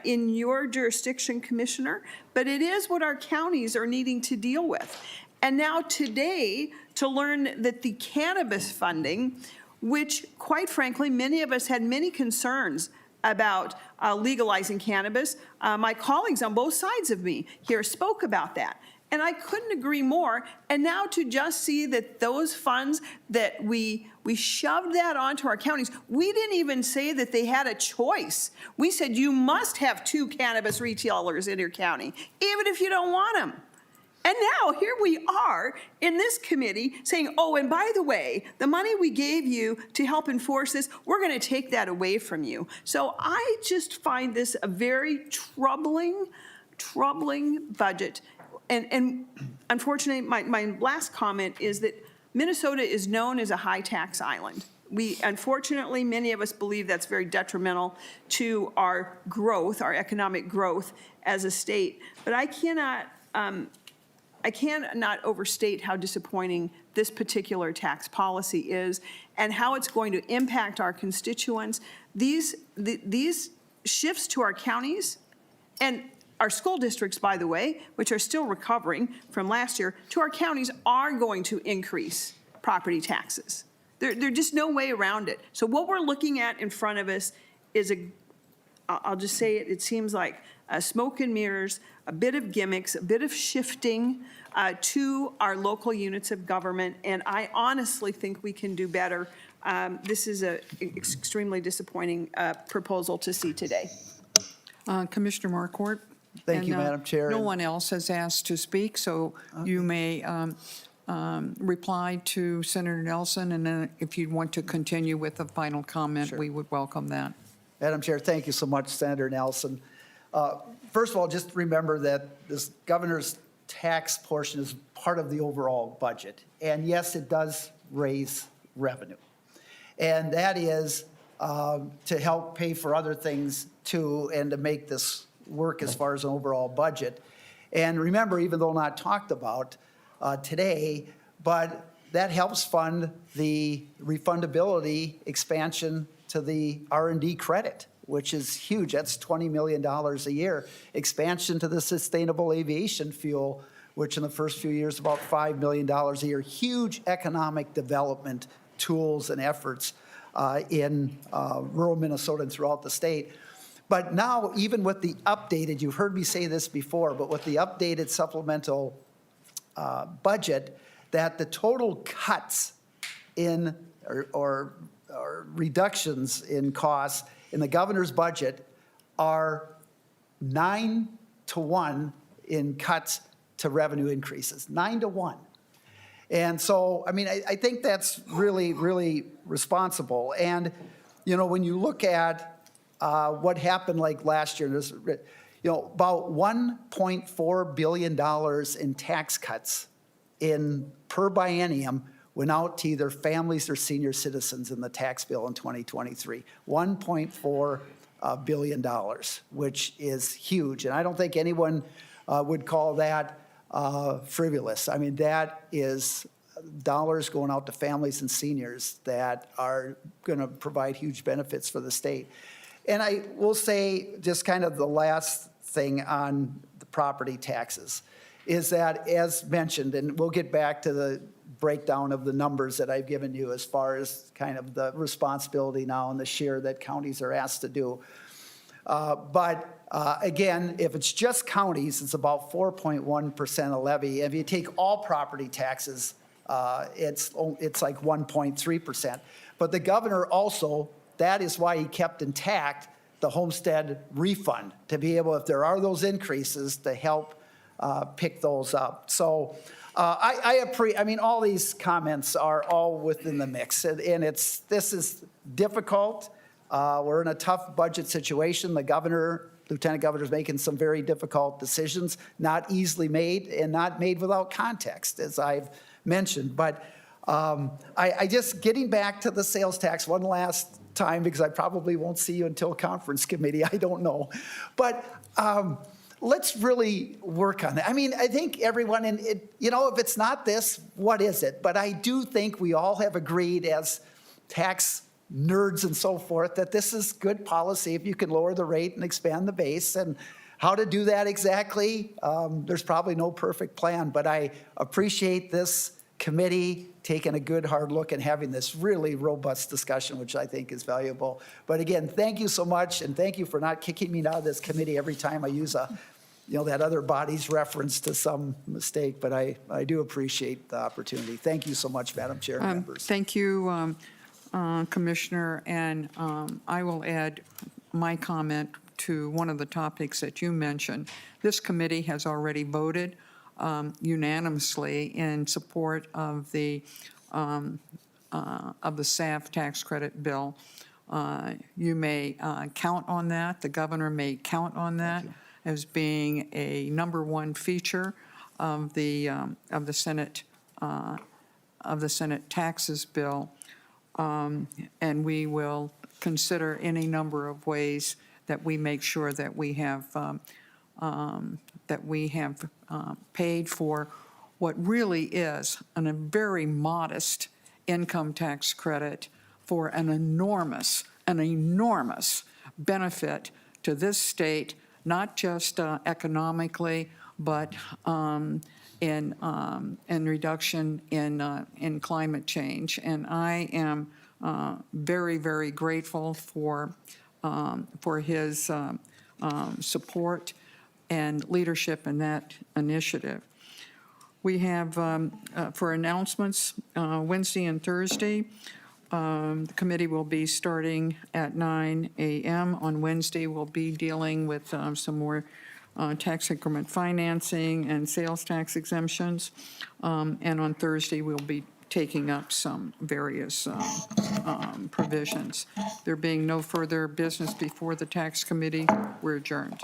in your jurisdiction, Commissioner, but it is what our counties are needing to deal with. And now today, to learn that the cannabis funding, which quite frankly, many of us had many concerns about legalizing cannabis. My colleagues on both sides of me here spoke about that. And I couldn't agree more. And now to just see that those funds that we shoved that onto our counties, we didn't even say that they had a choice. We said you must have 2 cannabis retailers in your county, even if you don't want them. And now here we are in this committee saying, oh, and by the way, the money we gave you to help enforce this, we're going to take that away from you. So I just find this a very troubling budget. And unfortunately, my last comment is that Minnesota is known as a high tax island. Unfortunately, many of us believe that's very detrimental to our growth, our economic growth as a state. But I cannot overstate how disappointing this particular tax policy is and how it's going to impact our constituents. These shifts to our counties and our school districts, by the way, which are still recovering from last year, to our counties are going to increase property taxes. There's just no way around it. So what we're looking at in front of us is I'll just say it seems like smoke and mirrors, a bit of gimmicks, a bit of shifting to our local units of government, and I honestly think we can do better. This is an extremely disappointing proposal to see today. Commissioner Marquardt? Thank you, Madam Chair. No one else has asked to speak, so you may reply to Senator Nelson, and then if you want to continue with a final comment, we would welcome that. Madam Chair, thank you so much, Senator Nelson. First of all, just remember that this governor's tax portion is part of the overall budget. And yes, it does raise revenue. And that is to help pay for other things too, and to make this work as far as an overall budget. And remember, even though not talked about today, but that helps fund the refundability expansion to the R&D credit, which is huge. That's $20 million a year. Expansion to the sustainable aviation fuel, which in the first few years, about $5 million a year. Huge economic development tools and efforts in rural Minnesota and throughout the state. But now, even with the updated, you've heard me say this before, but with the updated supplemental budget, that the total cuts in or reductions in costs in the governor's budget are 9-to-1 in cuts to revenue increases, 9-to-1. And so, I mean, I think that's really, really responsible. And, you know, when you look at what happened like last year, there's, you know, about $1.4 billion in tax cuts per biennium went out to either families or senior citizens in the tax bill in 2023. $1.4 billion, which is huge. And I don't think anyone would call that frivolous. I mean, that is dollars going out to families and seniors that are going to provide huge benefits for the state. And I will say just kind of the last thing on the property taxes is that, as mentioned, and we'll get back to the breakdown of the numbers that I've given you as far as kind of the responsibility now and the share that counties are asked to do. But again, if it's just counties, it's about 4.1% of levy. If you take all property taxes, it's like 1.3%. But the governor also, that is why he kept intact the homestead refund, to be able, if there are those increases, to help pick those up. So I mean, all these comments are all within the mix, and this is difficult. We're in a tough budget situation. The governor, lieutenant governor, is making some very difficult decisions, not easily made and not made without context, as I've mentioned. But I just, getting back to the sales tax one last time, because I probably won't see you until conference committee, I don't know. But let's really work on it. I mean, I think everyone, you know, if it's not this, what is it? But I do think we all have agreed as tax nerds and so forth that this is good policy if you can lower the rate and expand the base. And how to do that exactly, there's probably no perfect plan, but I appreciate this committee taking a good hard look and having this really robust discussion, which I think is valuable. But again, thank you so much, and thank you for not kicking me out of this committee every time I use that other body's reference to some mistake. But I do appreciate the opportunity. Thank you so much, Madam Chair and members. Thank you, Commissioner, and I will add my comment to one of the topics that you mentioned. This committee has already voted unanimously in support of the SAF tax credit bill. You may count on that. The governor may count on that as being a number one feature of the Senate taxes bill, and we will consider any number of ways that we make sure that we have paid for what really is a very modest income tax credit for an enormous benefit to this state, not just economically, but in reduction in climate change. And I am very, very grateful for his support and leadership in that initiative. We have, for announcements, Wednesday and Thursday, the committee will be starting at 9 a.m. On Wednesday, we'll be dealing with some more tax increment financing and sales tax exemptions. And on Thursday, we'll be taking up some various provisions. There being no further business before the tax committee, we're adjourned.